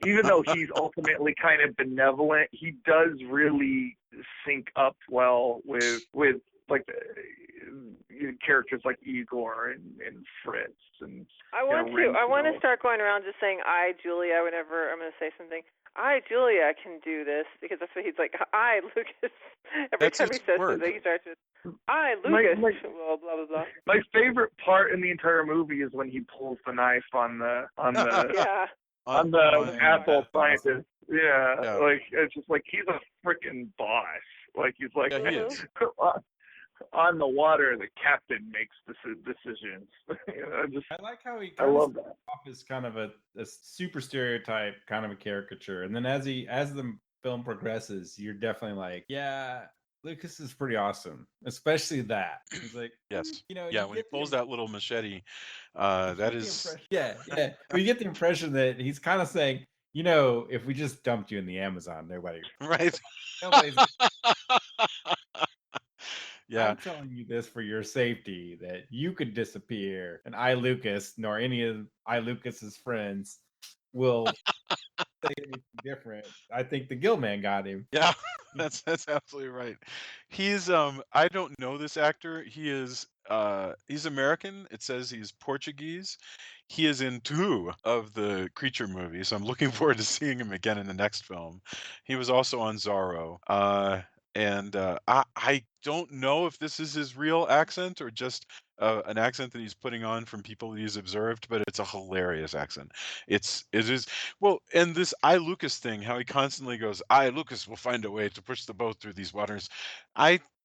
C: even though he's ultimately kind of benevolent, he does really sync up well with like characters like Igor and Fritz and.
D: I want to start going around just saying "I, Julia" whenever I'm going to say something. I, Julia, can do this, because that's what he's like. I, Lucas. Every time he says something, he starts with I, Lucas. Well, blah blah blah.
C: My favorite part in the entire movie is when he pulls the knife on the
D: yeah.
C: on the asshole scientist. Yeah, like it's just like he's a freaking boss. Like he's like,
A: he is.
C: On the water, the captain makes decisions.
B: I like how he
C: I love that.
B: off as kind of a super stereotype, kind of a caricature, and then as the film progresses, you're definitely like, yeah, Lucas is pretty awesome, especially that. He's like,
A: yes,
B: when
A: he pulls that little machete, that is,
B: yeah. We get the impression that he's kind of saying, if we just dumped you in the Amazon, nobody's
A: yeah.
B: I'm telling you this for your safety, that you could disappear, and I, Lucas, nor any of I, Lucas's friends will say anything different. I think the Gillman got him.
A: Yeah, that's absolutely right. He's I don't know this actor. He's American. It says he's Portuguese. He is in 2 of the Creature movies, so I'm looking forward to seeing him again in the next film. He was also on Zorro. And I don't know if this is his real accent or just an accent that he's putting on from people that he's observed, but it's a hilarious accent. It is. Well, and this I Lucas thing, how he constantly goes, I Lucas will find a way to push the boat through these waters.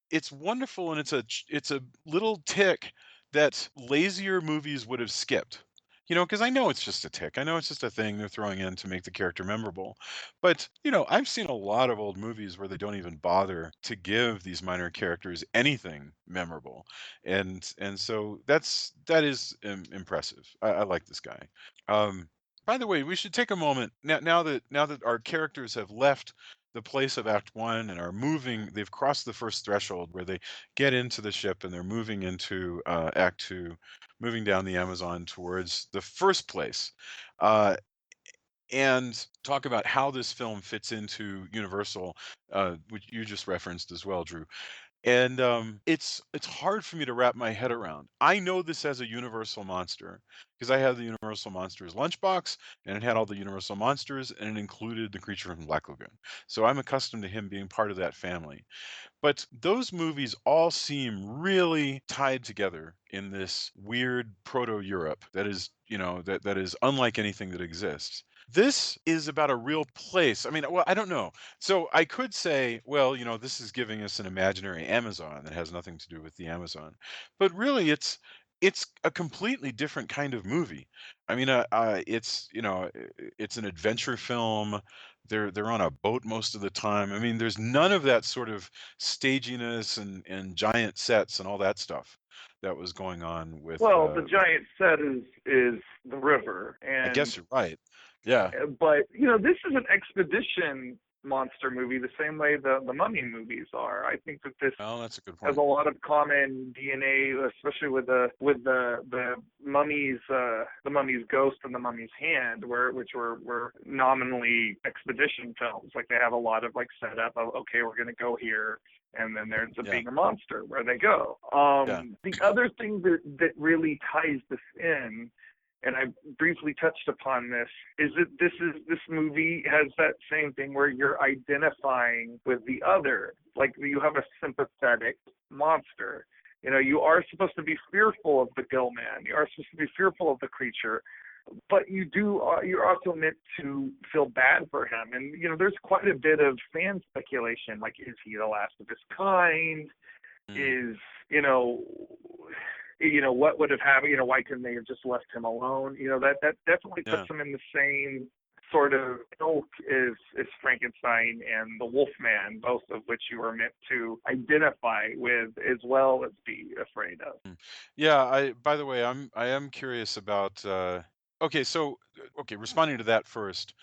A: It's wonderful, and it's a little tick that lazier movies would have skipped. Because I know it's just a tick. I know it's just a thing they're throwing in to make the character memorable. But, I've seen a lot of old movies where they don't even bother to give these minor characters anything memorable. And so that is impressive. I like this guy. By the way, we should take a moment now that our characters have left the place of Act One and are moving. They've crossed the first threshold where they get into the ship and they're moving into Act Two, moving down the Amazon towards the first place. And talk about how this film fits into Universal, which you just referenced as well, Drew. And it's hard for me to wrap my head around. I know this as a Universal monster because I had the Universal Monsters lunchbox, and it had all the Universal monsters, and it included the Creature from Black Lagoon. So I'm accustomed to him being part of that family. But those movies all seem really tied together in this weird proto-Europe that is, that is unlike anything that exists. This is about a real place. I mean, well, I don't know. So I could say, well, this is giving us an imaginary Amazon that has nothing to do with the Amazon. But really, it's a completely different kind of movie. I mean, it's an adventure film. They're on a boat most of the time. I mean, there's none of that sort of staginess and giant sets and all that stuff that was going on with.
C: Well, the giant set is the river, and
A: I guess you're right. Yeah.
C: But this is an expedition monster movie the same way the Mummy movies are. I think that this
A: Well, that's a good
C: has
A: point.
C: a lot of common DNA, especially with the mummy's ghost and the mummy's hand, which were nominally expedition films. Like they have a lot of like setup of, okay, we're gonna go here, and then there's
A: Yeah.
C: being a monster where they go.
A: Yeah.
C: The other thing that really ties this in, and I briefly touched upon this, is that this movie has that same thing where you're identifying with the other. Like you have a sympathetic monster. You know, you are supposed to be fearful of the gill man. You are supposed to be fearful of the creature, but you're also meant to feel bad for him. And you know, there's quite a bit of fan speculation. Like, is he the last of his kind? Is what would have happened? Why couldn't they have just left him alone? That definitely puts him in the same sort of ilk as Frankenstein and the Wolfman, both of which you are meant to identify with as well as be afraid of.
A: Yeah, by the way, I am curious about okay, responding to that first.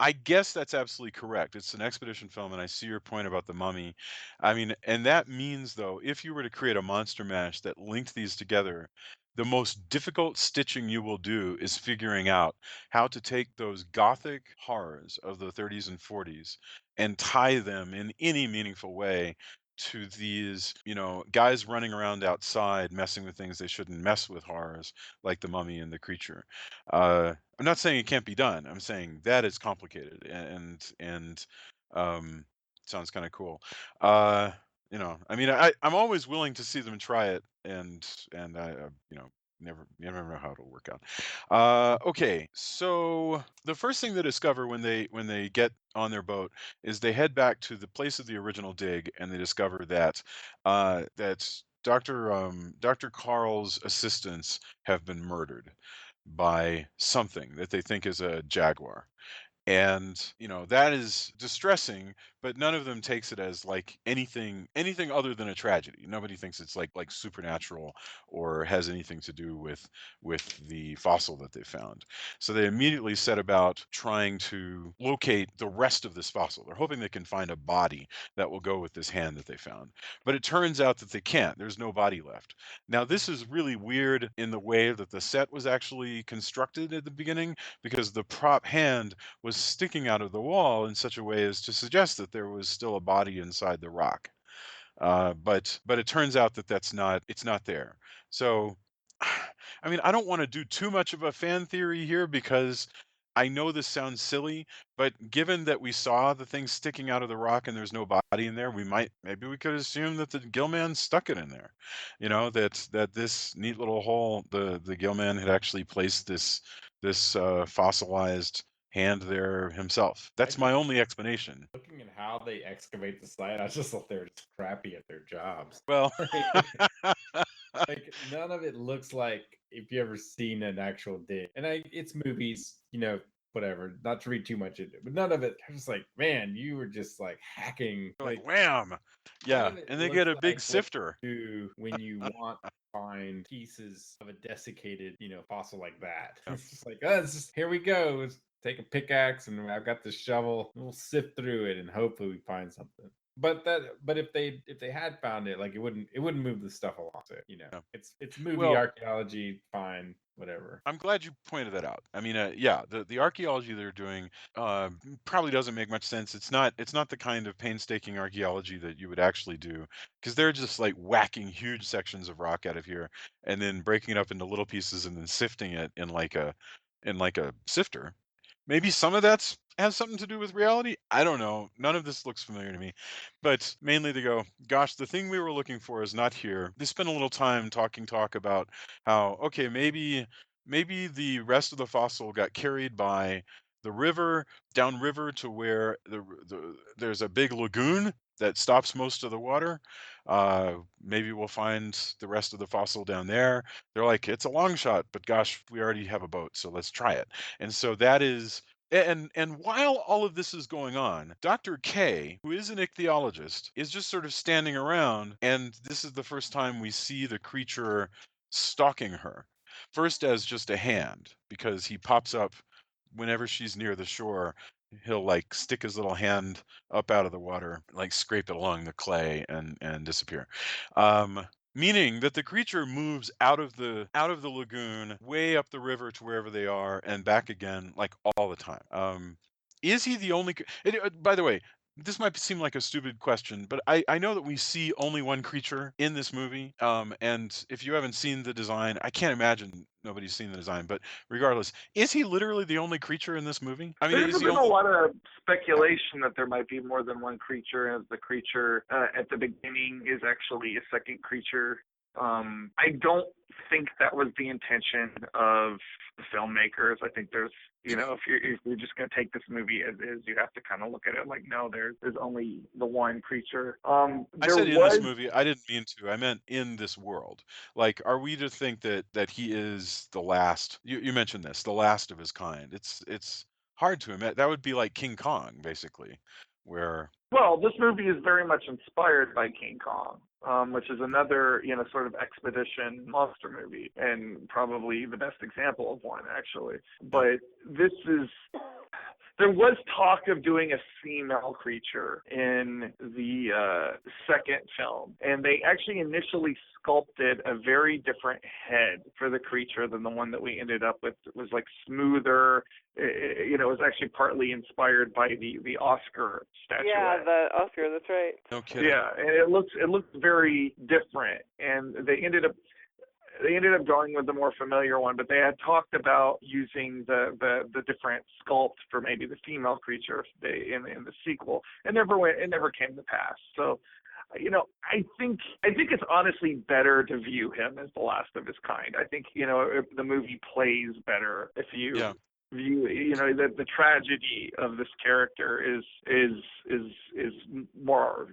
A: I guess that's absolutely correct. It's an expedition film, and I see your point about the mummy. I mean, and that means, though, if you were to create a monster mash that linked these together, the most difficult stitching you will do is figuring out how to take those gothic horrors of the 30s and 40s and tie them in any meaningful way to these, guys running around outside messing with things they shouldn't mess with horrors like the mummy and the creature. I'm not saying it can't be done. I'm saying that is complicated and sounds kind of cool. I mean, I'm always willing to see them try it, and I, you never know how it'll work out. Okay, so the first thing they discover when they get on their boat is they head back to the place of the original dig, and they discover that Dr. Carl's assistants have been murdered by something that they think is a jaguar. And that is distressing, but none of them takes it as like anything other than a tragedy. Nobody thinks it's like supernatural or has anything to do with the fossil that they found. So they immediately set about trying to locate the rest of this fossil. They're hoping they can find a body that will go with this hand that they found, but it turns out that they can't. There's no body left. Now, this is really weird in the way that the set was actually constructed at the beginning, because the prop hand was sticking out of the wall in such a way as to suggest that there was still a body inside the rock. But it turns out that it's not there. So, I mean, I don't want to do too much of a fan theory here because I know this sounds silly, but given that we saw the thing sticking out of the rock and there's no body in there, maybe we could assume that the Gillman stuck it in there. That this neat little hole, the Gillman had actually placed this fossilized hand there himself. That's my only explanation.
B: Looking at how they excavate the site, I just thought they're just crappy at their jobs.
A: Well,
B: Like none of it looks like if you ever seen an actual dig. And it's movies, whatever. Not to read too much into it, but none of it. I'm just like, man, you were just like hacking,
A: like wham, yeah, and they get a big sifter.
B: When you want to find pieces of a desiccated, fossil like that. It's just like, here we go. Let's take a pickaxe, and I've got the shovel. We'll sift through it, and hopefully we find something. But if they had found it, like it wouldn't move the stuff along. So, it's movie archaeology, fine, whatever.
A: I'm glad you pointed that out. I mean, yeah, the archaeology they're doing probably doesn't make much sense. It's not the kind of painstaking archaeology that you would actually do, because they're just like whacking huge sections of rock out of here and then breaking it up into little pieces and then sifting it in like a sifter. Maybe some of that has something to do with reality. I don't know. None of this looks familiar to me. But mainly they go, gosh, the thing we were looking for is not here. They spend a little time talking about how, okay, maybe the rest of the fossil got carried by the river downriver to where there's a big lagoon that stops most of the water. Maybe we'll find the rest of the fossil down there. They're like, it's a long shot, but gosh, we already have a boat, so let's try it. And so that is, and while all of this is going on, Dr. K, who is an ichthyologist, is just sort of standing around, and this is the first time we see the creature stalking her. First as just a hand, because he pops up whenever she's near the shore he'll like stick his little hand up out of the water, like scrape it along the clay and disappear. Um, Meaning that the creature moves out of the lagoon, way up the river to wherever they are, and back again, like all the time. Is he the only? By the way, this might seem like a stupid question, but I know that we see only one creature in this movie. And if you haven't seen the design, I can't imagine nobody's seen the design. But regardless, is he literally the only creature in this movie? I mean,
C: There's
A: is he
C: been a
A: only?
C: lot of speculation that there might be more than one creature, and the creature at the beginning is actually a second creature. I don't think that was the intention of the filmmakers. I think there's, if you're just going to take this movie as is, you have to kind of look at it like, no, there's only the one creature.
A: I
C: There
A: said in
C: was
A: this movie. I didn't mean to. I meant in this world. Like, are we to think that he is the last? You mentioned this, the last of his kind. It's hard to imagine. That would be like King Kong, basically, where
C: Well, this movie is very much inspired by King Kong, which is another, sort of expedition monster movie, and probably the best example of one, actually. But this is. There was talk of doing a female creature in the second film, and they actually initially sculpted a very different head for the creature than the one that we ended up with. It was like smoother. It was actually partly inspired by the Oscar statuette.
D: Yeah, the Oscar. That's right.
A: no kidding.
C: Yeah, and it looks very different, and they ended up going with the more familiar one, but they had talked about using the different sculpt for maybe the female creature in the sequel. It never came to pass. So, I think it's honestly better to view him as the last of his kind. I think, if the movie plays better if you view, that the tragedy of this character is more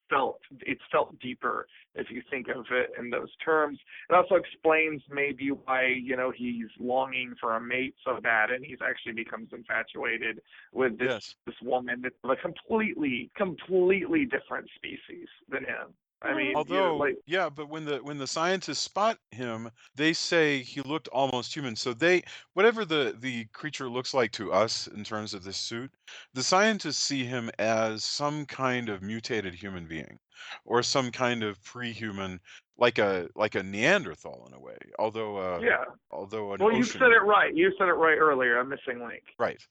C: felt. It's felt deeper if you think of it in those terms. It also explains maybe why he's longing for a mate so bad, and he's actually becomes infatuated with this woman that's of a completely different species than him. I mean,
A: Although, but when the scientists spot him, they say he looked almost human. So whatever the creature looks like to us in terms of this suit, the scientists see him as some kind of mutated human being, or some kind of pre-human, like a Neanderthal in a way. Although an
C: Well, you
A: ocean.
C: said it right. You said it right earlier. A missing link.
A: Right.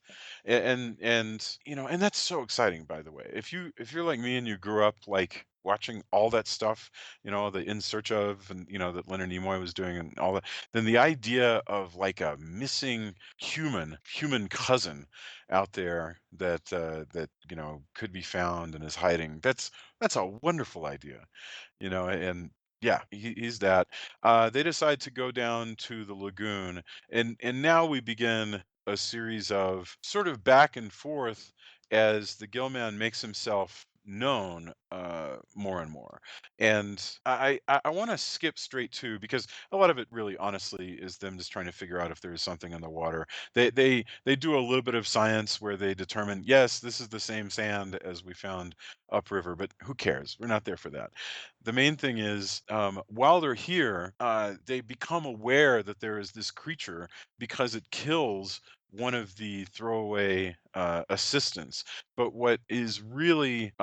A: And that's so exciting, by the way. If you're like me and you grew up like watching all that stuff, the In Search Of, and that Leonard Nimoy was doing and all that, then the idea of like a missing human cousin out there that could be found and is hiding, that's a wonderful idea. And yeah, he's that. They decide to go down to the lagoon, and now we begin a series of sort of back and forth as the Gillman makes himself known more and more. And I want to skip straight to, because a lot of it really honestly is them just trying to figure out if there is something in the water. They do a little bit of science where they determine, yes, this is the same sand as we found upriver, but who cares? We're not there for that. The main thing is, while they're here, they become aware that there is this creature because it kills one of the throwaway assistants. But what is really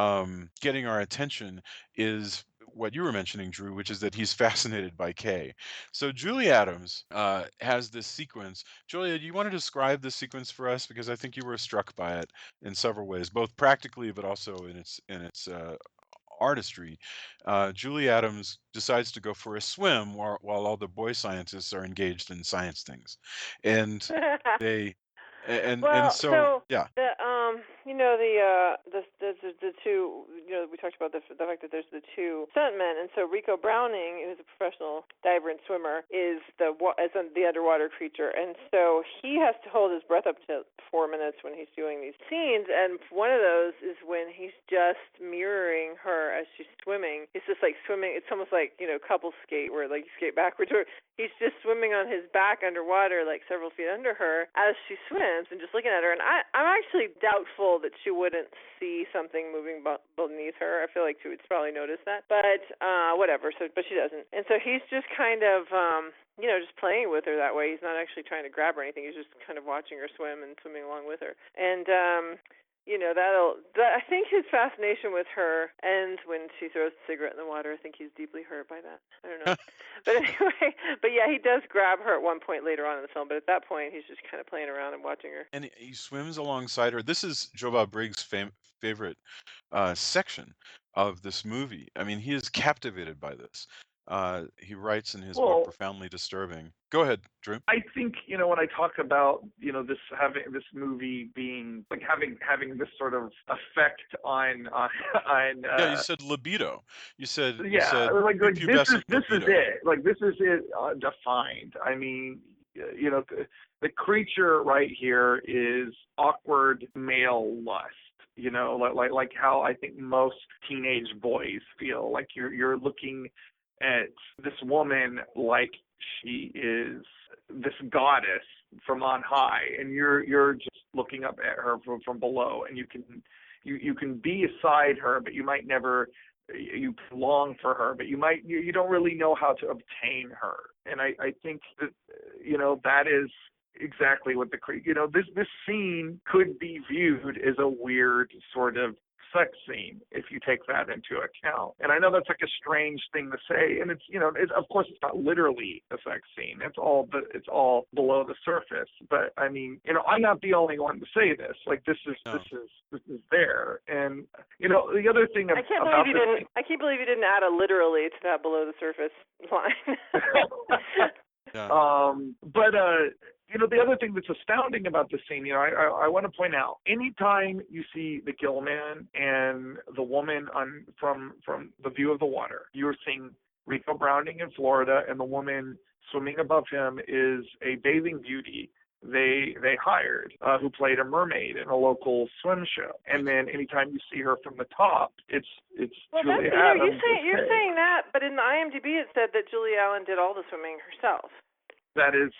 A: getting our attention is what you were mentioning, Drew, which is that he's fascinated by Kay. So Julie Adams has this sequence. Julia, do you want to describe this sequence for us? Because I think you were struck by it in several ways, both practically but also in its artistry. Julie Adams decides to go for a swim while all the boy scientists are engaged in science things, and they and
D: Well,
A: so yeah.
D: The two, we talked about the fact that there's the two stuntmen, and so Rico Browning, who's a professional diver and swimmer, is the underwater creature, and so he has to hold his breath up to 4 minutes when he's doing these scenes, and one of those is when he's just mirroring her as she's swimming. He's just like swimming. It's almost like couple skate, where like you skate backwards, or he's just swimming on his back underwater, like several feet under her, as she swims, and just looking at her. And I'm actually doubtful level that she wouldn't see something moving beneath her. I feel like she would probably notice that. But whatever. So, but she doesn't. And so he's just kind of, just playing with her that way. He's not actually trying to grab her or anything. He's just kind of watching her swim and swimming along with her. And I think his fascination with her ends when she throws the cigarette in the water. I think he's deeply hurt by that. I don't know. But anyway, he does grab her at one point later on in the film, but at that point he's just kind of playing around and watching her.
A: And he swims alongside her. This is Joe Bob Briggs' favorite section of this movie. I mean, he is captivated by this. He writes in his book, Profoundly Disturbing. Go ahead, Drew.
C: I think, when I talk about, this movie being like having this sort of effect on
A: yeah, you said libido. You said
C: this is it. Like, this is it defined. I mean, the creature right here is awkward male lust. Like how I think most teenage boys feel. Like you're looking at this woman like she is this goddess from on high, and you're just looking up at her from below, and you can be beside her, but you might never. You long for her, but you don't really know how to obtain her. And I think that that is exactly what this scene could be viewed as a weird sort of sex scene if you take that into account. And I know that's like a strange thing to say, and it's of course it's not literally a sex scene. It's all below the surface. But I mean, I'm not the only one to say this. Like this is there. And the other thing
D: I can't believe you didn't add a literally to that below the surface line.
A: Yeah.
C: The other thing that's astounding about this scene, I want to point out, anytime you see the gill man and the woman from the view of the water, you're seeing Rico Browning in Florida, and the woman swimming above him is a bathing beauty they hired who played a mermaid in a local swim show. And then anytime you see her from the top, it's Julia Adams.
D: You're saying that, but in the IMDb it said that Julia Allen did all the swimming herself.
C: That is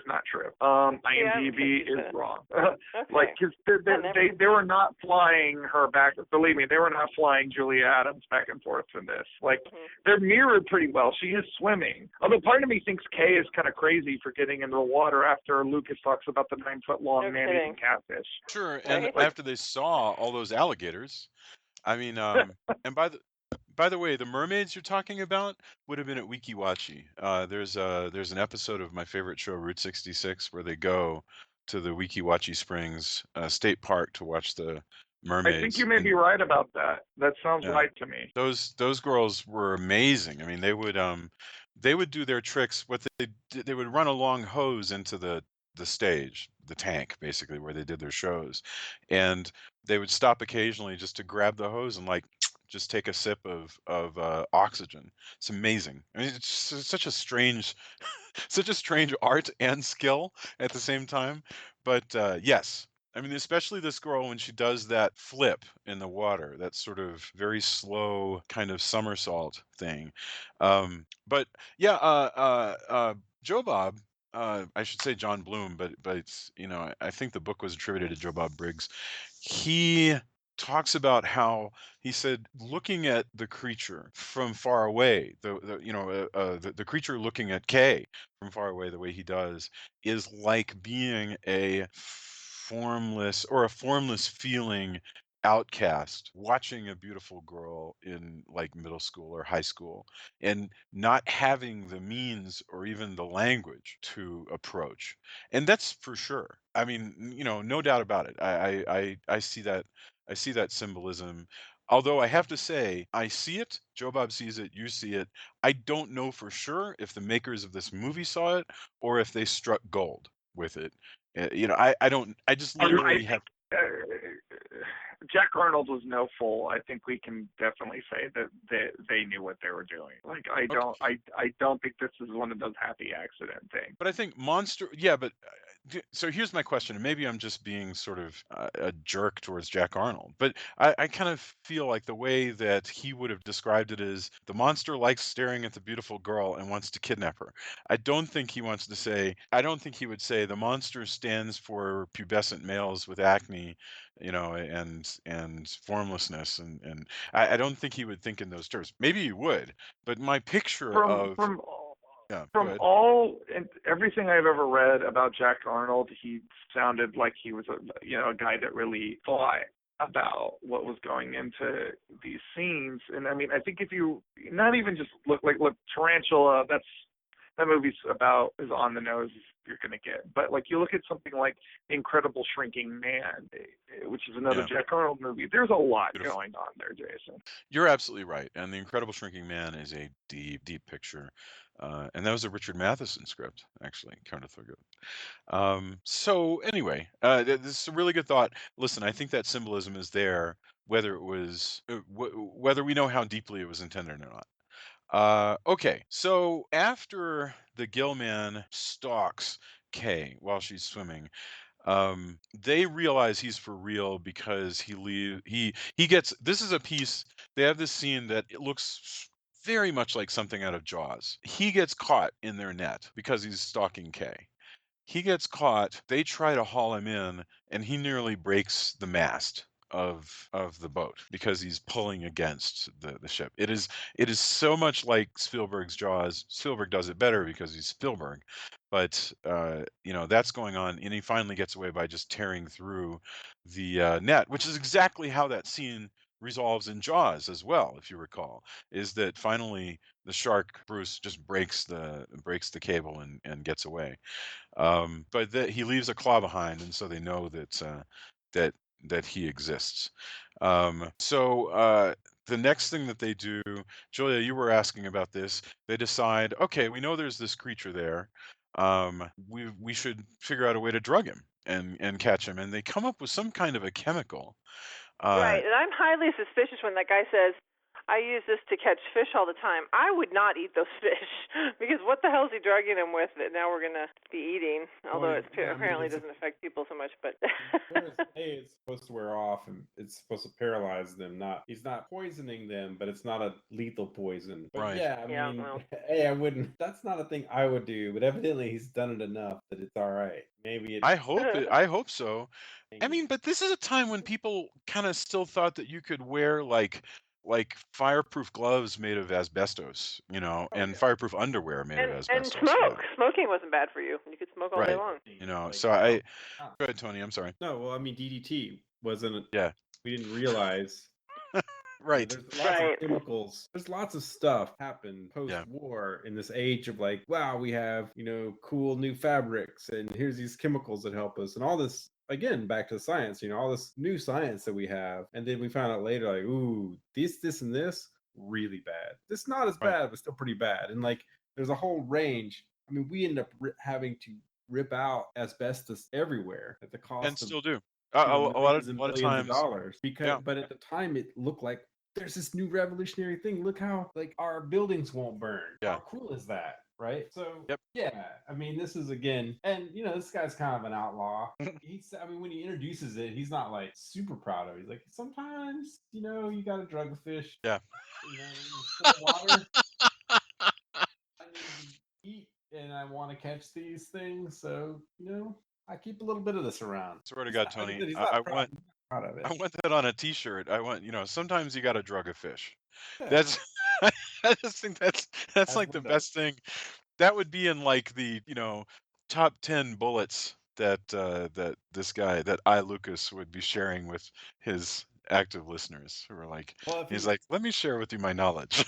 C: not true. IMDb is wrong. Okay. Like, cause they were not flying her back. Believe me, they were not flying Julia Adams back and forth in this. Like, they're mirrored pretty well. She is swimming. Although part of me thinks Kay is kind of crazy for getting into the water after Lucas talks about the 9-foot-long man-eating catfish.
A: Sure, and after they saw all those alligators, I mean, and by the way, the mermaids you're talking about would have been at Weeki Wachee. There's an episode of my favorite show, Route 66, where they go to the Weeki Wachee Springs State Park to watch the mermaids.
C: I think you may be right about that. That sounds right to me.
A: Those girls were amazing. I mean, they would do their tricks. What they would run a long hose into the stage, the tank, basically, where they did their shows, and they would stop occasionally just to grab the hose and just take a sip of oxygen. It's amazing. I mean, it's such a strange art and skill at the same time. But yes, I mean, especially this girl when she does that flip in the water, that sort of very slow kind of somersault thing. But yeah, Joe Bob. I should say John Bloom, but it's I think the book was attributed to Joe Bob Briggs. He talks about how he said looking at the creature from far away, the creature looking at Kay from far away the way he does is like being a formless feeling outcast watching a beautiful girl in like middle school or high school and not having the means or even the language to approach. And that's for sure. I mean, no doubt about it. I see that symbolism. Although I have to say, I see it, Joe Bob sees it, you see it. I don't know for sure if the makers of this movie saw it or if they struck gold with it. I don't. I just literally have.
C: Jack Arnold was no fool. I think we can definitely say that they knew what they were doing. Like I don't think this is one of those happy accident things.
A: But I think Monster. Yeah, but So here's my question, and maybe I'm just being sort of a jerk towards Jack Arnold, but I kind of feel like the way that he would have described it is the monster likes staring at the beautiful girl and wants to kidnap her. I don't think he would say the monster stands for pubescent males with acne, and formlessness, and I don't think he would think in those terms. Maybe he would, but my picture
C: From
A: of
C: from
A: yeah, go
C: from
A: ahead.
C: all and everything I've ever read about Jack Arnold, he sounded like he was a guy that really thought about what was going into these scenes. And I mean, I think if you not even just look Tarantula, that movie's about as on the nose as you're gonna get. But like you look at something like The Incredible Shrinking Man, which is another
A: Yeah.
C: Jack Arnold movie. There's a lot
A: Beautiful.
C: going on there, Jason.
A: You're absolutely right. And The Incredible Shrinking Man is a deep, deep picture. And that was a Richard Matheson script, actually, come to think of it. So anyway, this is a really good thought. Listen, I think that symbolism is there, whether it was whether we know how deeply it was intended or not. Okay, so after the Gill man stalks Kay while she's swimming, they realize he's for real because he gets this is a piece. They have this scene that it looks very much like something out of Jaws. He gets caught in their net because he's stalking Kay. He gets caught, they try to haul him in, and he nearly breaks the mast of the boat because he's pulling against the ship. It is so much like Spielberg's Jaws. Spielberg does it better because he's Spielberg, but that's going on, and he finally gets away by just tearing through the net, which is exactly how that scene resolves in Jaws as well, if you recall, is that finally the shark Bruce just breaks the cable and gets away. But that he leaves a claw behind, and so they know that that he exists. So the next thing that they do, Julia, you were asking about this. They decide, okay, we know there's this creature there. We should figure out a way to drug him and catch him, and they come up with some kind of a chemical. Uh,
D: Right, and I'm highly suspicious when that guy says, I use this to catch fish all the time. I would not eat those fish because what the hell is he drugging them with that now we're going to be eating? Although
B: Well,
D: it
B: yeah, I mean,
D: apparently
B: it's
D: doesn't affect people so much, but
B: it's supposed to wear off and it's supposed to paralyze them. Not he's not poisoning them, but it's not a lethal poison. But
A: Right.
B: yeah, I
D: yeah,
B: mean,
D: well,
B: hey, I wouldn't. That's not a thing I would do. But evidently, he's done it enough that it's all right. Maybe it.
A: I hope so. I mean, but this is a time when people kind of still thought that you could wear like fireproof gloves made of asbestos,
B: Oh
A: and
B: yeah.
A: fireproof underwear made of
D: and
A: asbestos for
D: smoke.
A: that.
D: Smoking wasn't bad for you. You could smoke all day
A: Right.
D: long.
B: Like,
A: So
B: oh,
A: I
B: ah.
A: go ahead, Tony. I'm sorry.
B: No, well, I mean, DDT wasn't.
A: Yeah.
B: We didn't realize.
A: Right.
B: There's lots
D: Right.
B: of chemicals. There's lots of stuff happen post-war in this age of like, wow, we have, cool new fabrics and here's these chemicals that help us and all this, again, back to science, all this new science that we have. And then we found out later, like, ooh, this, and this, really bad. This not as
A: Right.
B: bad, but still pretty bad. And like, there's a whole range. I mean, we end up having to rip out asbestos everywhere at the cost
A: And
B: of
A: still do. A lot
B: millions and
A: of
B: millions of
A: times.
B: dollars
A: Yeah.
B: but at the time it looked like there's this new revolutionary thing. Look how like our buildings won't burn.
A: Yeah.
B: How cool is that? Right. So
A: Yep.
B: yeah, I mean this is again, and this guy's kind of an outlaw. When he introduces it, he's not like super proud of it. He's like, sometimes, you gotta drug a fish.
A: Yeah.
B: Instead of water. I need to eat and I want to catch these things. So, I keep a little bit of this around.
A: Swear to God,
B: Like I
A: Tony,
B: said, he's
A: I,
B: not
A: I
B: proud,
A: want
B: he's not proud of it.
A: I want that on a T-shirt. I want sometimes you got to drug a fish.
B: Yeah.
A: That's I just think that's
B: As
A: like
B: one
A: the
B: does.
A: best thing. That would be in like the top 10 bullets that that this guy that Lucas would be sharing with his active listeners who are like,
B: Well,
A: he's like, let me share with you my knowledge.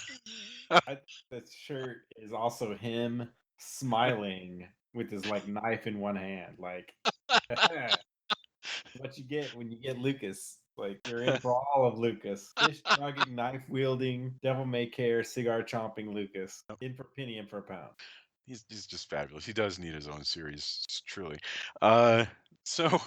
B: I think that shirt is also him smiling with his like knife in one hand, like what you get when you get Lucas. Like you're in for all of Lucas. Fish drugging, knife wielding, devil may care, cigar chomping Lucas. In for a penny, in for a pound.
A: He's just fabulous. He does need his own series, truly. So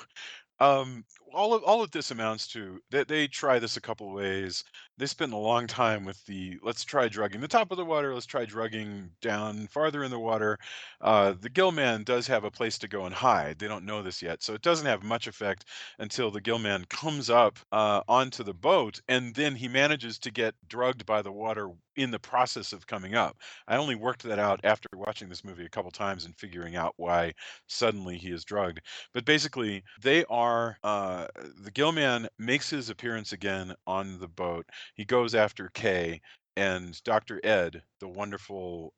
A: all of this amounts to that they try this a couple ways. they spent a long time with the let's try drugging the top of the water, let's try drugging down farther in the water. The gill man does have a place to go and hide. They don't know this yet, so it doesn't have much effect until the gill man comes up onto the boat, and then he manages to get drugged by the water in the process of coming up. I only worked that out after watching this movie a couple times and figuring out why suddenly he is drugged. But basically, they are the gill man makes his appearance again on the boat. He goes after Kay, and Dr. Ed, the wonderful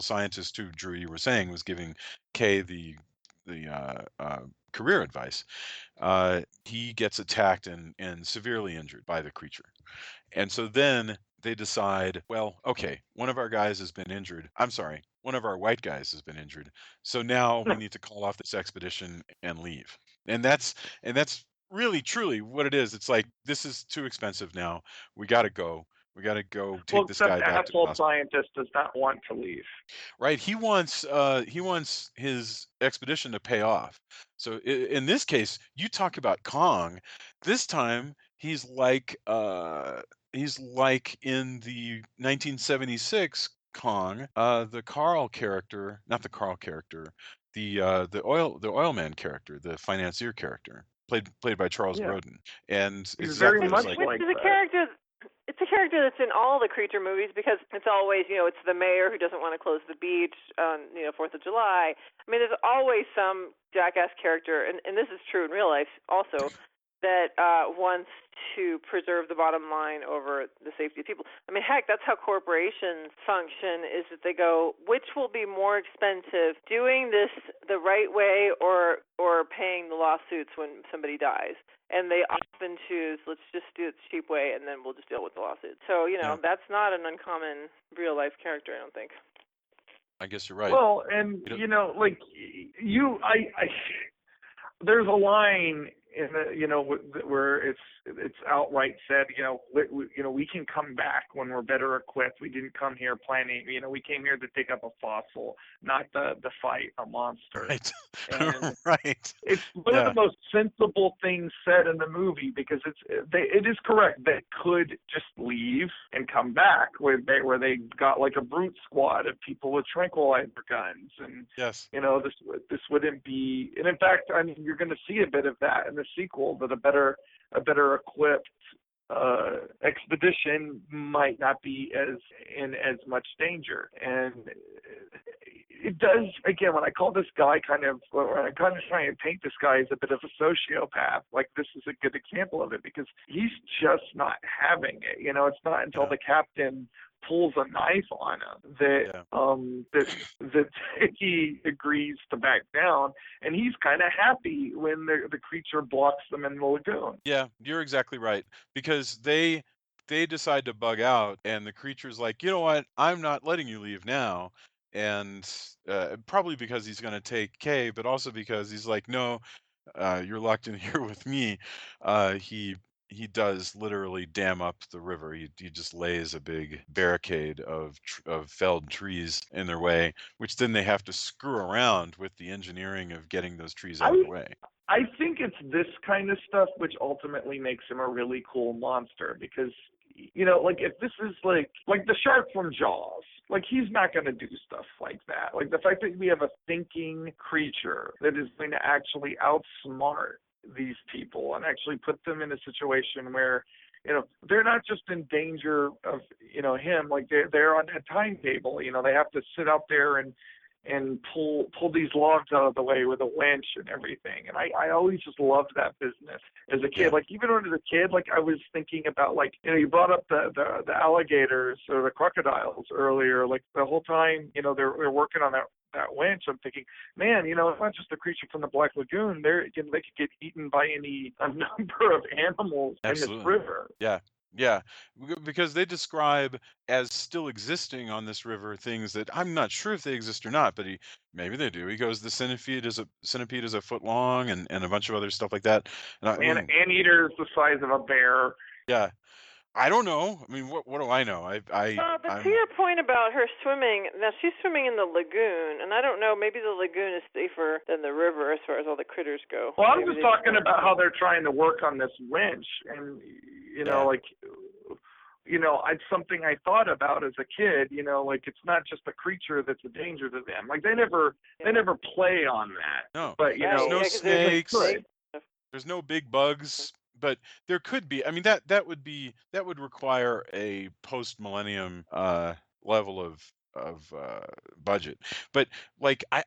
A: scientist who, Drew, you were saying, was giving Kay the career advice. He gets attacked and severely injured by the creature. And so then they decide, well, okay, one of our guys has been injured. I'm sorry, one of our white guys has been injured. So now we need to call off this expedition and leave. And that's really truly what it is. It's like, this is too expensive now. We got to go. We got to go take
C: Well,
A: this
C: except
A: guy back to the
C: asshole
A: hospital.
C: scientist does not want to leave.
A: Right? He wants his expedition to pay off. So in this case, you talk about Kong. This time he's like in the 1976 Kong, the Carl character, not the Carl character, the oil man character, the financier character, played by Charles
C: Yeah.
A: Grodin. And it's
C: He's very
A: exactly
C: much
A: like
D: Which
C: like
D: is a
C: that.
D: character. It's a character that's in all the creature movies because it's always, it's the mayor who doesn't want to close the beach on, 4th of July. I mean, there's always some jackass character, and this is true in real life also, that wants to preserve the bottom line over the safety of people. I mean, heck, that's how corporations function, is that they go, which will be more expensive, doing this the right way or paying the lawsuits when somebody dies? And they often choose, let's just do it the cheap way, and then we'll just deal with the lawsuit. So, that's not an uncommon real-life character, I don't think.
A: I guess you're right.
C: Well, and like there's a line in the, where it's outright said, we can come back when we're better equipped. We didn't come here planning. We came here to dig up a fossil, not to fight a monster.
A: Right.
C: And
A: right.
C: it's one of the most sensible things said in the movie, because it is correct. They could just leave and come back where they got like a brute squad of people with tranquilizer guns, and
A: Yes.
C: this wouldn't be. And in fact, I mean, you're going to see a bit of that in the sequel, that a better equipped expedition might not be in as much danger. And it does, again, when I call this guy when I kind of try and paint this guy as a bit of a sociopath, like, this is a good example of it, because he's just not having it. It's not until the captain pulls a knife on him that he agrees to back down, and he's kind of happy when the creature blocks them in the lagoon.
A: Yeah, you're exactly right, because they decide to bug out, and the creature's like, you know what, I'm not letting you leave now. And probably because he's going to take Kay, but also because he's like, no, you're locked in here with me. He does literally dam up the river. He just lays a big barricade of felled trees in their way, which then they have to screw around with the engineering of getting those trees out of the way.
C: I think it's this kind of stuff which ultimately makes him a really cool monster, because like, if this is like the shark from Jaws, like, he's not going to do stuff like that. Like, the fact that we have a thinking creature that is going to actually outsmart these people and actually put them in a situation where, they're not just in danger of, him, like, they're on a timetable. They have to sit out there and pull these logs out of the way with a winch and everything. And I always just loved that business as a kid.
A: Yeah.
C: Like, even when I was a kid, like, I was thinking about, like, you brought up the alligators or the crocodiles earlier. Like, the whole time, they're working on that winch, I'm thinking, man, it's not just a creature from the Black Lagoon. They could get eaten by a number of animals
A: Absolutely.
C: in this river.
A: Yeah, because they describe as still existing on this river things that I'm not sure if they exist or not, but maybe they do. He goes, the centipede is a foot long, and a bunch of other stuff like that.
C: And anteater is the size of a bear.
A: Yeah, I don't know. I mean, what do I know?
D: But to your point about her swimming, now she's swimming in the lagoon, and I don't know, maybe the lagoon is safer than the river as far as all the critters go.
C: Well, I'm just talking about how they're trying to work on this winch, and like, it's something I thought about as a kid. Like it's not just a creature that's a danger to them. Like they never play on that.
A: No,
C: But
A: there's no
D: 'cause there's, like,
A: snakes.
C: could.
A: There's no big bugs, but there could be. I mean, that would require a post-millennium level of budget. But like I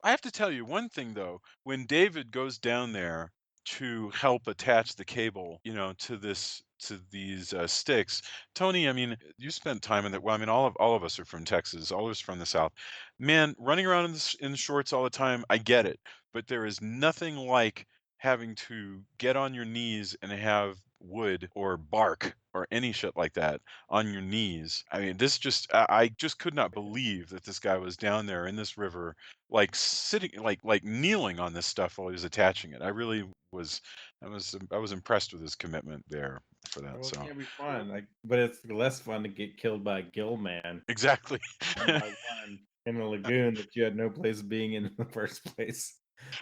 A: have to tell you one thing though. When David goes down there to help attach the cable, to these sticks, Tony. I mean, you spent time in that. Well, I mean, all of us are from Texas. All of us from the South. Man, running around in shorts all the time. I get it, but there is nothing like having to get on your knees and have wood or bark or any shit like that on your knees. I mean, this just I just could not believe that this guy was down there in this river, like sitting, like kneeling on this stuff while he was attaching it. I really was, I was impressed with his commitment there for that.
B: Well, it
A: So
B: can't be fun. Like, but it's less fun to get killed by a gill man
A: exactly.
B: one by one in a lagoon that you had no place being in the first place.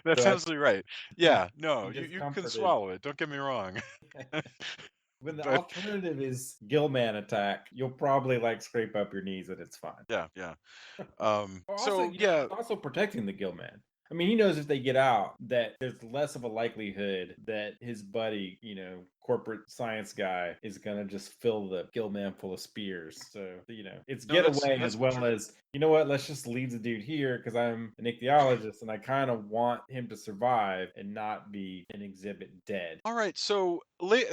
A: That's
B: So
A: absolutely right.
B: he's
A: Yeah, no,
B: he gets
A: you can
B: comforted.
A: swallow it. Don't get me wrong.
B: When the
A: But
B: alternative is Gillman attack, you'll probably like scrape up your knees and it's fine.
A: yeah, yeah.
B: Also,
A: So yeah,
B: he's also protecting the Gillman. I mean, he knows if they get out that there's less of a likelihood that his buddy, corporate science guy, is gonna just fill the Gillman full of spears. So, it's
A: no,
B: get
A: that's
B: away as well
A: true.
B: as, you know what, let's just leave the dude here because I'm an ichthyologist and I kind of want him to survive and not be an exhibit dead.
A: All right, so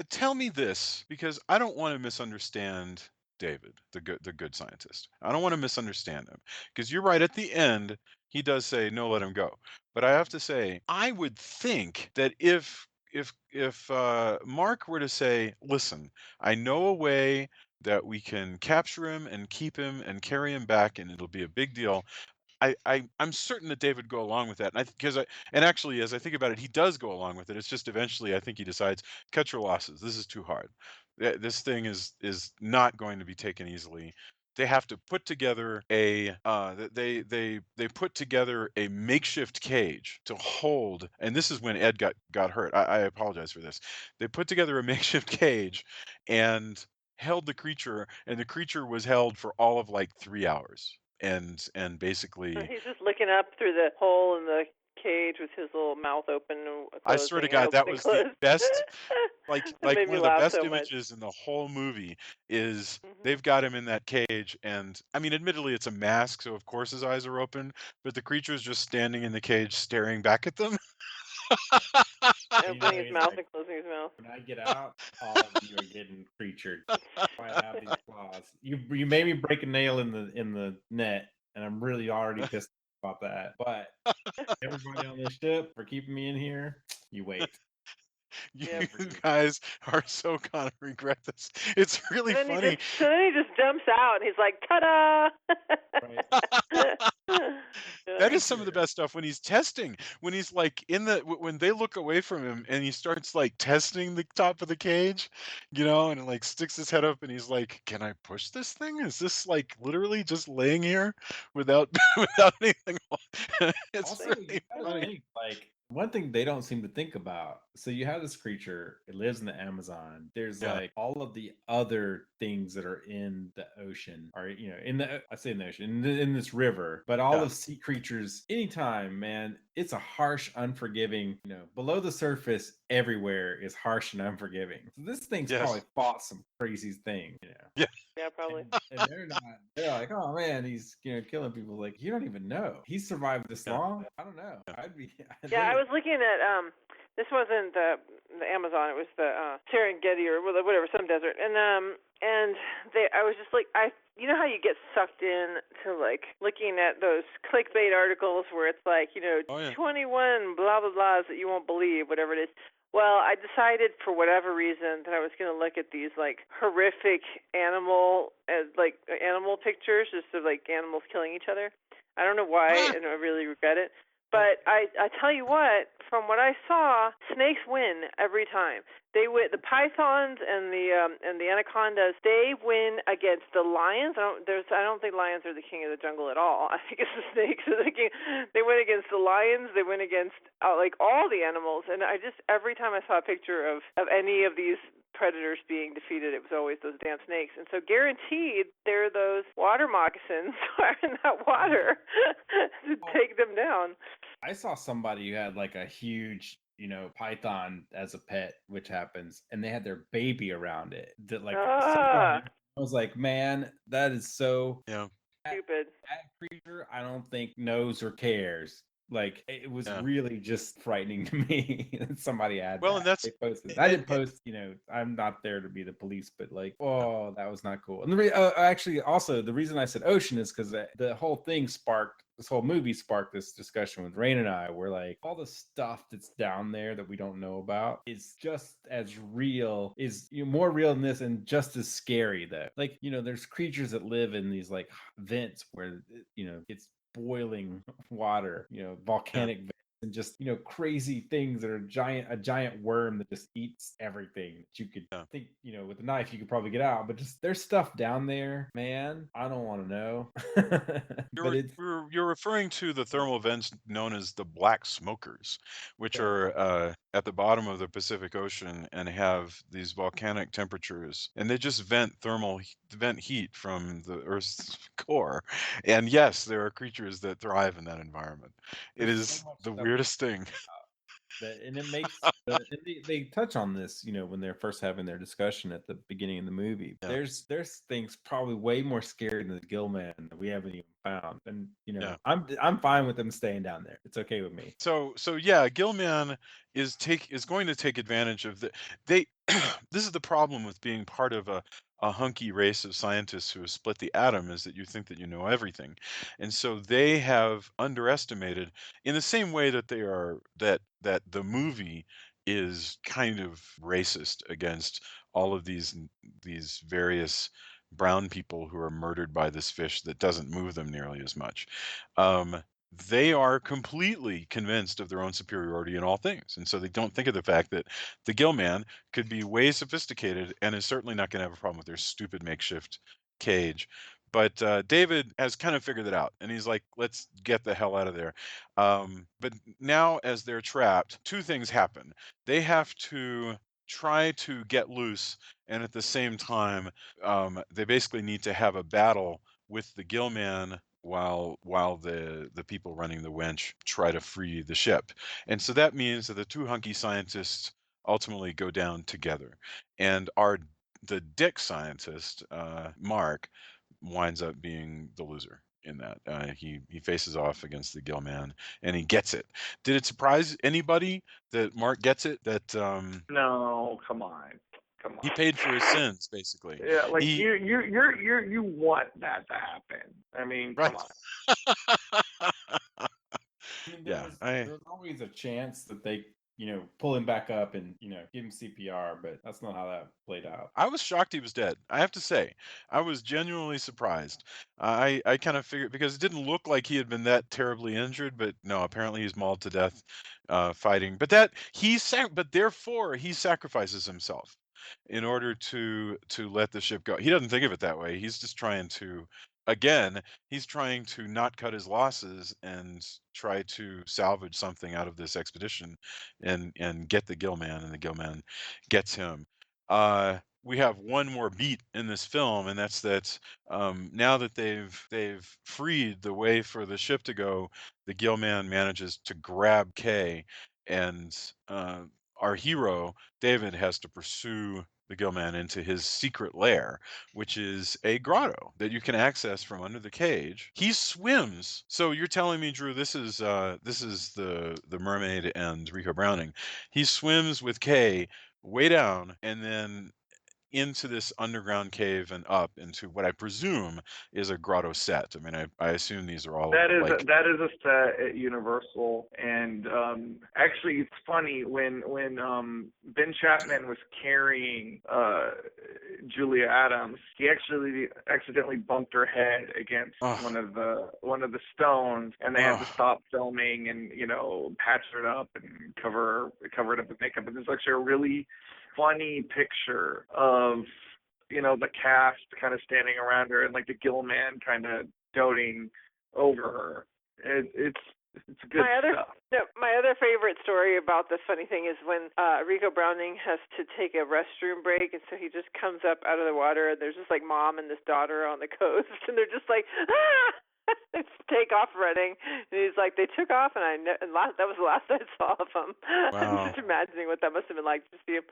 A: tell me this because I don't want to misunderstand David, the good scientist. I don't want to misunderstand him because you're right. At the end, he does say no, let him go. But I have to say, I would think that if Mark were to say, listen, I know a way that we can capture him and keep him and carry him back, and it'll be a big deal. I'm certain that David would go along with that, and actually, as I think about it, he does go along with it. It's just eventually, I think he decides, cut your losses. This is too hard. This thing is not going to be taken easily. They have to put together they put together a makeshift cage to hold, and this is when Ed got hurt. I apologize for this. They put together a makeshift cage and held the creature, and the creature was held for all of like 3 hours and basically
D: He's just looking up through the hole in the cage with his little mouth open and
A: I swear to
D: closing,
A: God,
D: open
A: that
D: and
A: was the
D: closed.
A: best, like
D: It made
A: one
D: me
A: of the
D: laugh
A: best
D: so much.
A: images in the whole movie is
D: Mhm.
A: they've got him in that cage, and I mean, admittedly, it's a mask, so of course his eyes are open, but the creature's just standing in the cage, staring back at them.
D: Opening his
B: He's
D: mouth
B: like,
D: and closing his mouth.
B: when I get out, all of you are getting creatured. I have these claws. You made me break a nail in the net, and I'm really already pissed about that. But everybody on this ship for keeping me in here, you wait.
A: You
D: Yep.
A: guys are so gonna regret this. It's really
D: And then
A: funny.
D: he just jumps out and he's like, ta-da!
B: Right.
A: That is some of the
B: Creature.
A: best stuff when he's testing. When he's like when they look away from him and he starts like testing the top of the cage, and it like sticks his head up and he's like, "Can I push this thing? Is this like literally just laying here without without anything?" It's
B: Also,
A: really
B: you gotta
A: funny.
B: think like one thing they don't seem to think about. So you have this creature, it lives in the Amazon. There's
A: Yeah.
B: like all of the other things that are in the ocean, or I say in the ocean, in this river, but all
A: Yeah.
B: of sea creatures, anytime, man, it's a harsh, unforgiving, below the surface, everywhere is harsh and unforgiving. So this thing's
A: Yes.
B: probably fought some crazy thing,
A: Yeah.
D: Yeah, probably.
B: and they're like, oh man, he's killing people. Like, you don't even know he's survived this
A: Yeah.
B: long. I don't know.
D: Yeah, I was looking at this wasn't the Amazon, it was the Serengeti or whatever, some desert. And I was just like, you know how you get sucked in to like looking at those clickbait articles where it's like,
A: Oh, yeah.
D: 21 blah blah blahs that you won't believe, whatever it is. Well, I decided for whatever reason that I was going to look at these like horrific animal pictures, just of like animals killing each other. I don't know why, and I really regret it. But I tell you what, from what I saw, snakes win every time. They win. The pythons and the anacondas, they win against the lions. I don't think lions are the king of the jungle at all. I think it's the snakes are the king. They win against the lions. They win against like all the animals. And I just every time I saw a picture of any of these predators being defeated, it was always those damn snakes. And so guaranteed there are those water moccasins in that water to take them down.
B: I saw somebody who had like a huge, python as a pet, which happens, and they had their baby around it. That I was like, man, that is so
D: stupid.
B: That creature, I don't think knows or cares. Like, it was really just frightening to me that somebody had that.
A: And that's
B: they posted. I didn't post, I'm not there to be the police, but like, that was not cool. And actually, also, the reason I said ocean is because the whole thing this whole movie sparked this discussion with Rain and I, where like all the stuff that's down there that we don't know about is just as real, is more real than this, and just as scary though. Like, there's creatures that live in these like vents where it's boiling water, volcanic vents, and just crazy things that are a giant worm that just eats everything that you could think, with a knife you could probably get out. But just there's stuff down there, man. I don't want to know.
A: You're referring to the thermal vents known as the black smokers, which are at the bottom of the Pacific Ocean and have these volcanic temperatures, and they just vent heat from the Earth's core. And yes, there are creatures that thrive in that environment. It is the weirdest thing.
B: And it makes they touch on this, when they're first having their discussion at the beginning of the movie. There's things probably way more scary than the Gillman that we haven't even found, and I'm fine with them staying down there. It's okay with me.
A: So yeah, Gillman is going to take advantage of this is the problem with being part of a hunky race of scientists who have split the atom, is that you think that you know everything. And so they have underestimated, in the same way that that the movie is kind of racist against all of these various brown people who are murdered by this fish that doesn't move them nearly as much. They are completely convinced of their own superiority in all things. And so they don't think of the fact that the Gillman could be way sophisticated and is certainly not going to have a problem with their stupid makeshift cage. But David has kind of figured it out, and he's like, let's get the hell out of there. But now, as they're trapped, two things happen. They have to try to get loose, and at the same time, they basically need to have a battle with the Gillman while the people running the winch try to free the ship. And so that means that the two hunky scientists ultimately go down together. And the dick scientist, Mark, winds up being the loser in that. He faces off against the Gillman, and he gets it. Did it surprise anybody that Mark gets it? That
C: No, come on.
A: He paid for his sins, basically.
C: Yeah, like you want that to happen. I mean,
A: right.
C: Come on.
B: There's always a chance that they, pull him back up and, give him CPR, but that's not how that played out.
A: I was shocked he was dead. I have to say, I was genuinely surprised. I kind of figured, because it didn't look like he had been that terribly injured, but no, apparently he's mauled to death fighting. But therefore he sacrifices himself in order to let the ship go. He doesn't think of it that way. He's just trying to, again, he's trying to not cut his losses and try to salvage something out of this expedition and get the Gillman, and the Gillman gets him. We have one more beat in this film, and that's that now that they've freed the way for the ship to go, the Gillman manages to grab Kay, and our hero David has to pursue the Gillman into his secret lair, which is a grotto that you can access from under the cage. He swims. So you're telling me, Drew, this is the mermaid and Rico Browning. He swims with Kay way down, and then into this underground cave and up into what I presume is a grotto set. I mean, I assume these are all
C: that is a set at Universal, and actually it's funny when Ben Chapman was carrying Julia Adams, he actually accidentally bumped her head against one of the stones, and they had to stop filming and patch it up and cover it up with makeup. And there's actually a really funny picture of the cast kind of standing around her and like the Gillman kind of doting over her. It's good stuff.
D: My other favorite story about the funny thing is when Rico Browning has to take a restroom break, and so he just comes up out of the water, and there's just like mom and this daughter on the coast, and they're just like, ah! Take off running, and he's like, they took off, and that was the last I saw of them.
A: Wow.
D: I'm just imagining what that must have been like to see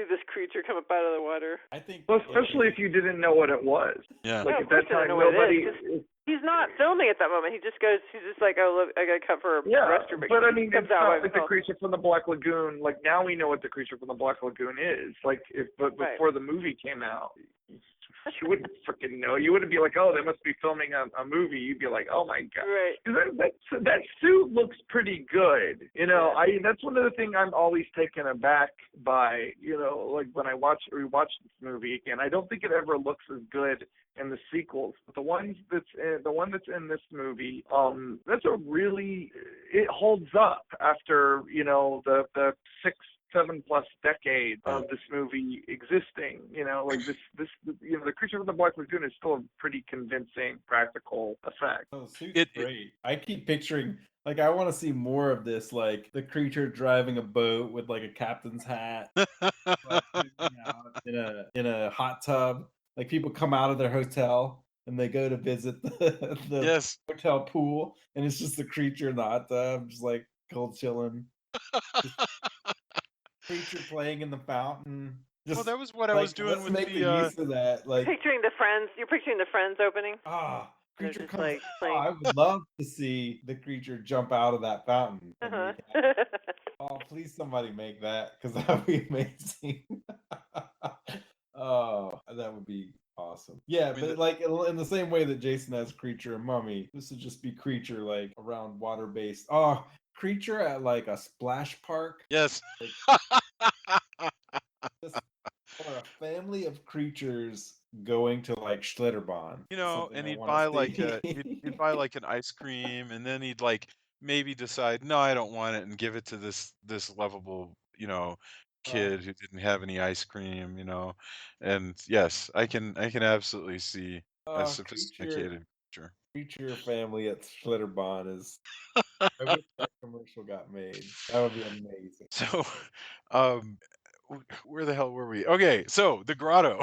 D: this creature come up out of the water.
B: I think,
C: Well, especially if you didn't know what it was.
A: Yeah.
C: Like
D: Yeah,
C: at
D: of course
C: that
D: I
C: time,
D: don't know what
C: nobody.
D: it is, he's not filming at that moment. He's just like, oh, look, I got to cut for a restroom break.
C: But I mean,
D: He
C: it's
D: comes out
C: not
D: by
C: like the
D: himself.
C: creature from the Black Lagoon. Like now we know what the creature from the Black Lagoon is. Like but before the movie came out, you wouldn't freaking know. You wouldn't be like, oh, they must be filming a movie. You'd be like, oh my god.
D: Right.
C: That suit looks pretty good. You know, that's one of the things I'm always taken aback by. You know, like when I rewatch this movie again, I don't think it ever looks as good in the sequels. But the one that's in this movie, that's a really, it holds up after, you know, the 6-7+ decades of this movie existing. You know, like this you know, the creature from the Black Lagoon is still a pretty convincing practical effect.
B: Oh, suit's great. I keep picturing, like, I want to see more of this, like the creature driving a boat with like a captain's hat, like out in a hot tub. Like people come out of their hotel and they go to visit the
A: Yes.
B: hotel pool, and it's just the creature in the hot tub, just like cold chilling. Creature playing in the fountain.
A: Well, that was what I was doing with
B: the
A: the.
B: use of that. Like
D: You're picturing the Friends opening.
B: Creature
D: just,
B: comes
D: like,
B: out.
D: playing.
B: I would love to see the creature jump out of that fountain.
D: Uh-huh.
B: Oh, please somebody make that, because that would be amazing. Oh, that would be awesome. Yeah, but like in the same way that Jason has Creature and Mummy, this would just be Creature like around water-based. Oh, Creature at like a splash park.
A: Yes.
B: Or a family of creatures going to like Schlitterbahn.
A: You know, and he'd buy he'd buy like an ice cream, and then he'd like maybe decide, no, I don't want it, and give it to this lovable, you know, kid who didn't have any ice cream, you know. And yes, I can absolutely see a sophisticated creature.
B: Creature family at Schlitterbahn is. I wish that commercial got made. That would be amazing.
A: So, where the hell were we? Okay, so the grotto.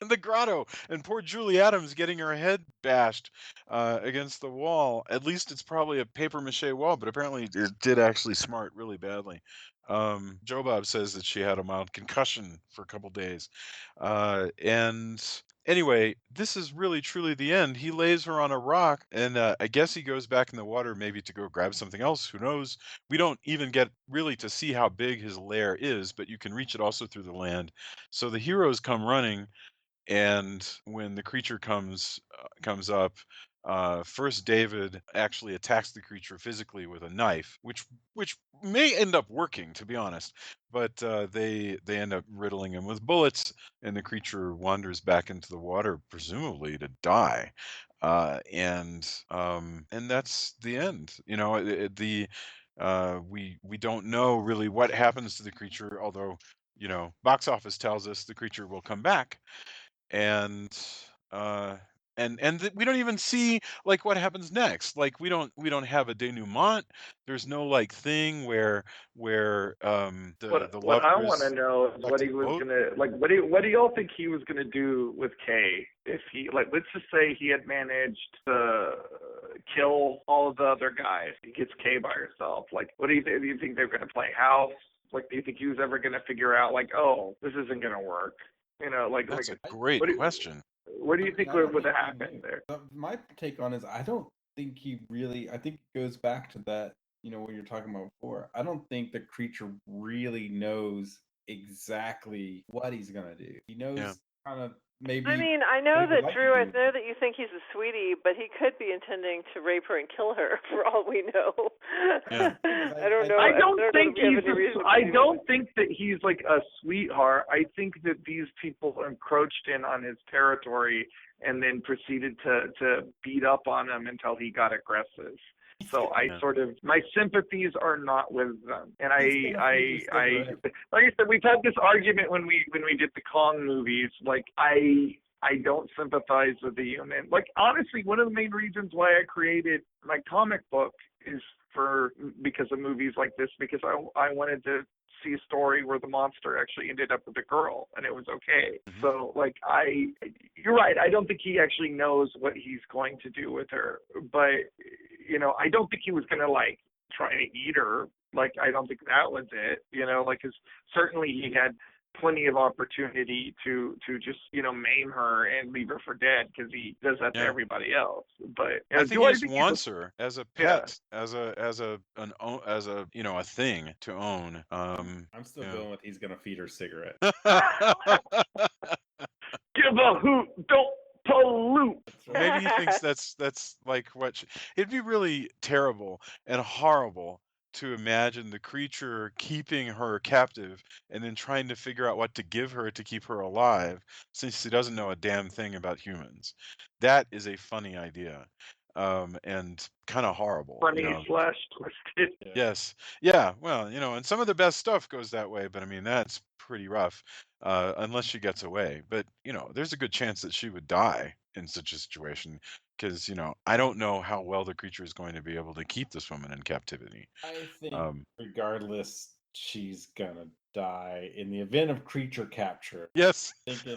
A: The grotto, and poor Julie Adams getting her head bashed against the wall. At least it's probably a paper mache wall, but apparently it did actually smart really badly. Joe Bob says that she had a mild concussion for a couple days. And anyway, this is really truly the end. He lays her on a rock, and I guess he goes back in the water maybe to go grab something else. Who knows? We don't even get really to see how big his lair is, but you can reach it also through the land. So the heroes come running. And when the creature comes up, first David actually attacks the creature physically with a knife, which may end up working, to be honest. But they end up riddling him with bullets, and the creature wanders back into the water, presumably to die. And that's the end. You know, we don't know really what happens to the creature, although, you know, box office tells us the creature will come back. And we don't even see like what happens next. Like we don't have a denouement. There's no like thing where the
C: what I want to
A: lovers
C: know is what he was gonna like. What do y'all think he was gonna do with Kay if he, like, let's just say he had managed to kill all of the other guys. He gets Kay by herself. Like, what do you think? Do you think they're gonna play house? Like, do you think he was ever gonna figure out like, oh, this isn't gonna work? You know, like
A: That's
C: like
A: a great question.
C: What do you think would have happened there?
B: My take on is I don't think he really. I think it goes back to that. You know what you're talking about before. I don't think the creature really knows exactly what he's gonna do. He knows kind of maybe.
D: I mean, I know that Drew. I know that you think he's a sweetie, but he could be intending to rape her and kill her, for all we know.
A: Yeah.
D: I don't know.
C: I don't think that he's like a sweetheart. I think that these people encroached in on his territory and then proceeded to beat up on him until he got aggressive. So my sympathies are not with them. And I like I said, we've had this argument when we did the Kong movies. Like I don't sympathize with the human. Like honestly, one of the main reasons why I created my comic book is because of movies like this, because I wanted to see a story where the monster actually ended up with a girl and it was okay.
A: Mhm.
C: So like you're right. I don't think he actually knows what he's going to do with her, but I don't think he was gonna like try to eat her. Like I don't think that was it. Like 'cause certainly he had plenty of opportunity to just maim her and leave her for dead, because he does that to
A: Yeah.
C: everybody else. But
A: I think
C: do
A: he
C: I
A: just
C: think
A: wants her as a
C: yeah.
A: pet, as a thing to own.
B: I'm still
A: Yeah.
B: going with he's gonna feed her cigarette.
C: Give a hoot, don't pollute.
B: That's right.
A: Maybe he thinks that's like it'd be really terrible and horrible to imagine the creature keeping her captive and then trying to figure out what to give her to keep her alive, since he doesn't know a damn thing about humans. That is a funny idea. And kind of horrible,
C: Funny slash twisted.
B: Yeah.
A: Yes. Yeah. Well, and some of the best stuff goes that way, but I mean, that's pretty rough, unless she gets away. But, there's a good chance that she would die in such a situation because, I don't know how well the creature is going to be able to keep this woman in captivity.
B: I think
A: Um,
B: regardless, she's gonna die in the event of creature capture.
A: yes.
B: Thinking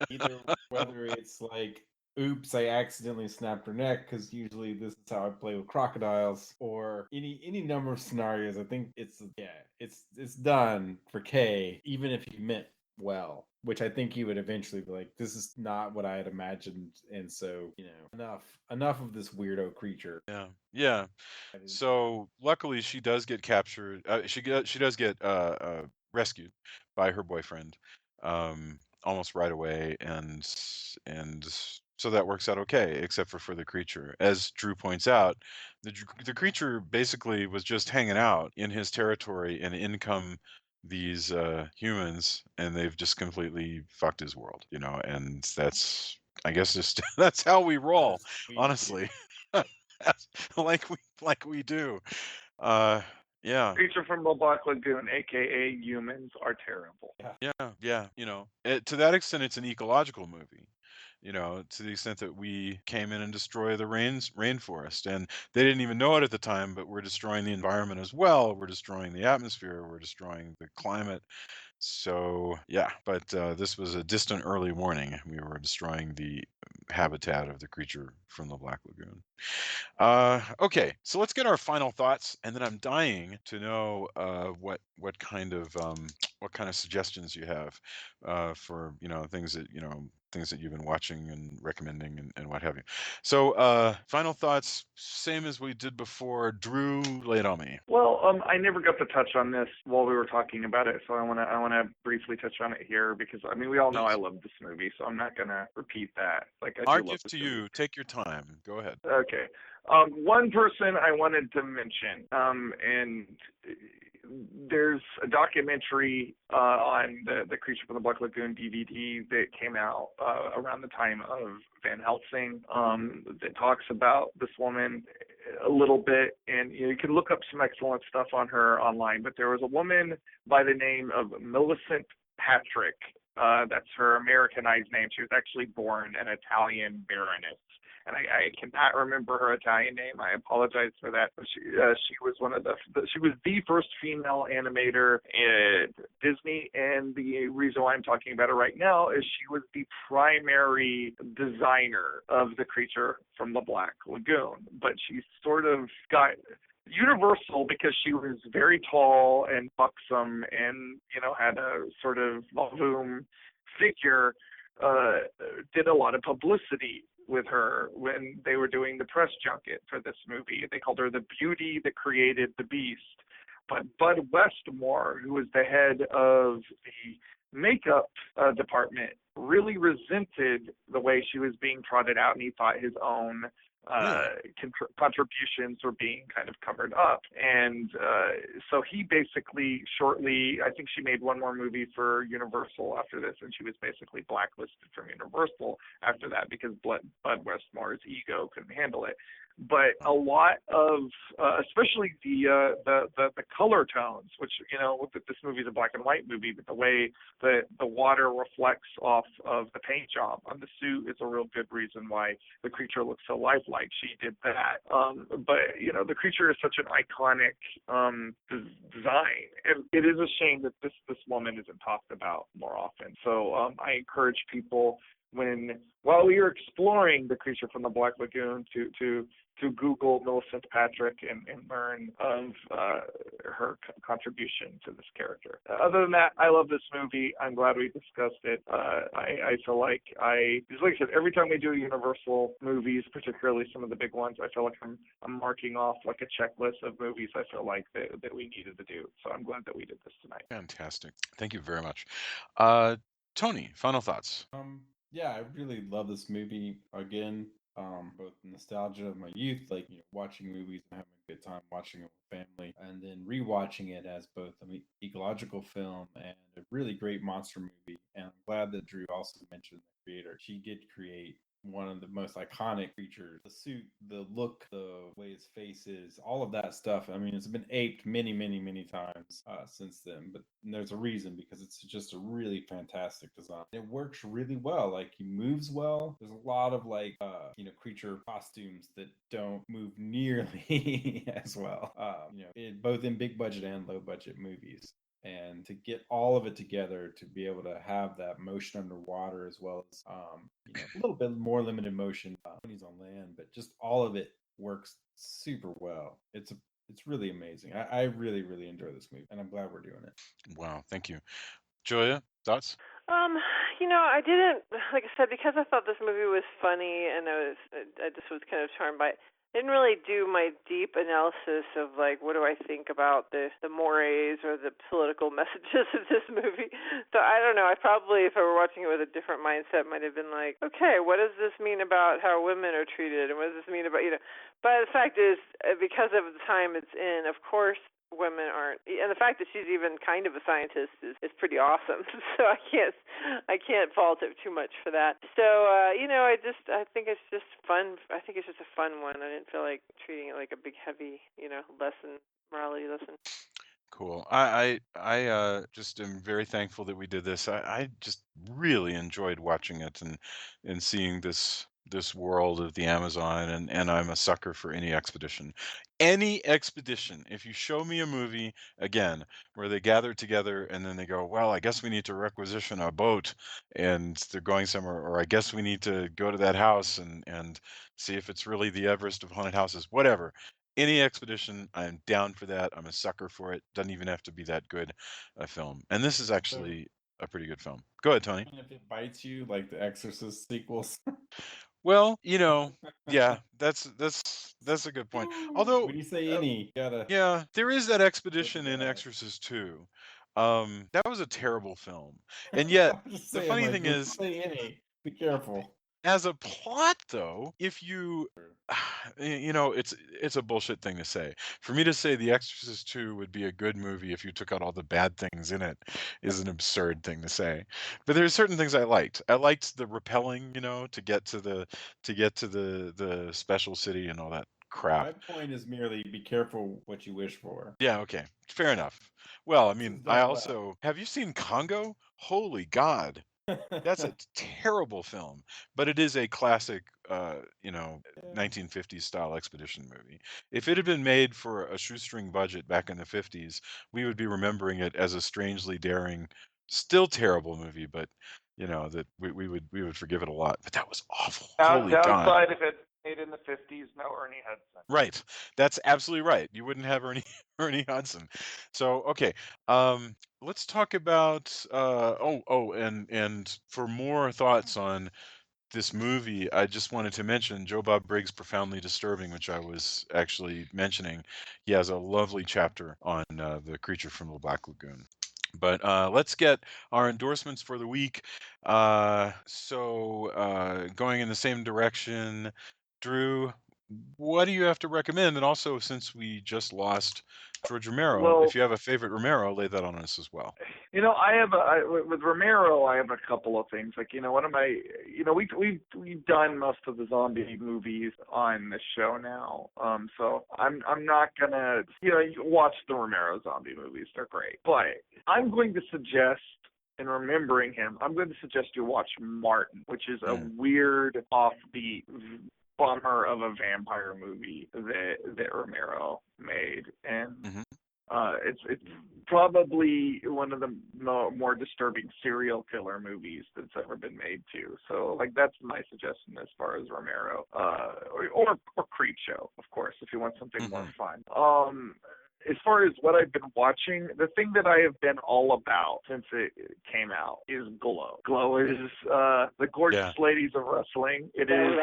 B: either whether it's like, oops, I accidentally snapped her neck, because usually this is how I play with crocodiles, or any number of scenarios. I think it's done for K, even if he meant well, which I think he would eventually be like, this is not what I had imagined, and so enough of this weirdo creature.
A: Yeah. Yeah. So luckily, she does get captured. She does get rescued by her boyfriend, almost right away, and so that works out okay, except for the creature. As Drew points out, the creature basically was just hanging out in his territory, and in come these humans, and they've just completely fucked his world, and that's, I guess, just that's how we roll,
B: As we do.
A: honestly. like we do. Yeah.
C: Creature from the Black Lagoon, aka humans, are terrible.
A: Yeah. To that extent, it's an ecological movie. To the extent that we came in and destroy the rainforest, and they didn't even know it at the time, but we're destroying the environment as well. We're destroying the atmosphere. We're destroying the climate. So yeah, but this was a distant early warning. We were destroying the habitat of the creature from the Black Lagoon. Okay, so let's get our final thoughts, and then I'm dying to know what kind of suggestions you have for things that you've been watching and recommending, and what have you. So final thoughts, same as we did before. Drew, lay it on me.
C: Well, I never got to touch on this while we were talking about it, so I wanna briefly touch on it here, because I mean we all know I love this movie, so I'm not gonna repeat that. Like I
A: Our
C: do love
A: gift
C: this
A: to
C: movie.
A: you. Take your time. Go ahead.
C: Okay. One person I wanted to mention, and there's a documentary on the Creature from the Black Lagoon DVD that came out around the time of Van Helsing, that talks about this woman a little bit, and you can look up some excellent stuff on her online. But there was a woman by the name of Millicent Patrick. That's her Americanized name. She was actually born an Italian baroness, and I cannot remember her Italian name. I apologize for that. But she was one of she was the first female animator at Disney, and the reason why I'm talking about it right now is she was the primary designer of the Creature from the Black Lagoon. But she sort of got Universal, because she was very tall and buxom and had a sort of volume figure, did a lot of publicity with her when they were doing the press junket for this movie. They called her the beauty that created the beast. But Bud Westmore, who was the head of the makeup department, really resented the way she was being trotted out, and he thought his own contributions were being kind of covered up. And so he basically shortly, I think she made one more movie for Universal after this, and she was basically blacklisted from Universal after that, because Bud Westmore's ego couldn't handle it. But a lot of, especially the color tones, which this movie is a black and white movie, but the way the water reflects off of the paint job on the suit is a real good reason why the creature looks so lifelike. like she did that. But the creature is such an iconic design. It is a shame that this woman isn't talked about more often. So I encourage people, while you're exploring the creature from the Black Lagoon, to Google Millicent Patrick and learn of her contribution to this character. Other than that, I love this movie. I'm glad we discussed it. I feel like I said, every time we do Universal movies, particularly some of the big ones, I feel like I'm marking off like a checklist of movies I feel like that we needed to do. So I'm glad that we did this tonight.
A: Fantastic. Thank you very much. Tony, final thoughts.
B: Yeah, I really love this movie. Again, both nostalgia of my youth, like watching movies and having a good time watching it with family, and then rewatching it as both an ecological film and a really great monster movie. And I'm glad that Drew also mentioned the creator. She did create one of the most iconic creatures. The suit, the look, the way his face is, all of that stuff. I mean, it's been aped many, many, many times since then, but there's a reason, because it's just a really fantastic design. It works really well. Like, he moves well. There's a lot of creature costumes that don't move nearly as well. Both in big budget and low budget movies. And to get all of it together, to be able to have that motion underwater, as well as a little bit more limited motion when he's on land, but just all of it works super well. It's really amazing. I really, really enjoy this movie, and I'm glad we're doing it.
A: Wow, thank you. Julia, thoughts?
D: I didn't, like I said, because I thought this movie was funny, and I just was kind of charmed by it. I didn't really do my deep analysis of, like, what do I think about the mores or the political messages of this movie. So I don't know. I probably, if I were watching it with a different mindset, might have been like, okay, what does this mean about how women are treated, and what does this mean about, But the fact is, because of the time it's in, of course, women aren't, and the fact that she's even kind of a scientist is pretty awesome. So I can't fault it too much for that. So I think it's just fun. I think it's just a fun one. I didn't feel like treating it like a big heavy morality lesson.
A: Cool. I just am very thankful that we did this. I just really enjoyed watching it and seeing this world of the Amazon, and I'm a sucker for any expedition. Any expedition. If you show me a movie again where they gather together and then they go, well, I guess we need to requisition a boat and they're going somewhere, or I guess we need to go to that house and see if it's really the Everest of haunted houses, whatever. Any expedition, I'm down for that. I'm a sucker for it. Doesn't even have to be that good a film. And this is actually a pretty good film. Go ahead, Tony.
B: And if it bites you, like the Exorcist sequels.
A: Well, yeah, that's a good point. Although,
B: when you say any, you gotta.
A: yeah, there is that expedition in Exorcist 2. That was a terrible film. And yet,
B: I'm just
A: the
B: saying,
A: funny
B: like,
A: thing
B: when you
A: is,
B: say any, be careful.
A: as a plot, though, if you, it's a bullshit thing to say. For me to say The Exorcist 2 would be a good movie if you took out all the bad things in it is an absurd thing to say. But there's certain things I liked. I liked the rappelling, to get to the special city and all that crap.
B: My point is merely be careful what you wish for.
A: Yeah, okay. Fair enough. Well, I
B: This
A: mean,
B: is
A: I
B: done
A: also have you seen Congo? Holy God. That's a terrible film, but it is a classic, 1950s style expedition movie. If it had been made for a shoestring budget back in the 50s, we would be remembering it as a strangely daring, still terrible movie, but that we would forgive it a lot. But that was awful. Holy God.
C: Downside, if it's made in the 50s, no Ernie Hudson.
A: Right. That's absolutely right. You wouldn't have Ernie Hudson. So, okay. Let's talk about and for more thoughts on this movie, I just wanted to mention Joe Bob Briggs' Profoundly Disturbing, which I was actually mentioning. He has a lovely chapter on the creature from the Black Lagoon. But let's get our endorsements for the week. Going in the same direction, Drew, what do you have to recommend? And also, since we just lost George Romero, if you have a favorite Romero, lay that on us as well.
C: With Romero, I have a couple of things. Like, one of my, we've done most of the zombie movies on the show now. So I'm not gonna, you watch the Romero zombie movies. They're great. But I'm going to suggest, in remembering him, I'm going to suggest you watch Martin, which is a weird, offbeat, bummer of a vampire movie that Romero made, and
A: Mhm.
C: it's probably one of the more disturbing serial killer movies that's ever been made too. So like that's my suggestion as far as Romero, or Creepshow, of course, if you want something more fun. As far as what I've been watching, the thing that I have been all about since it came out is Glow. Glow is the gorgeous ladies of wrestling. It is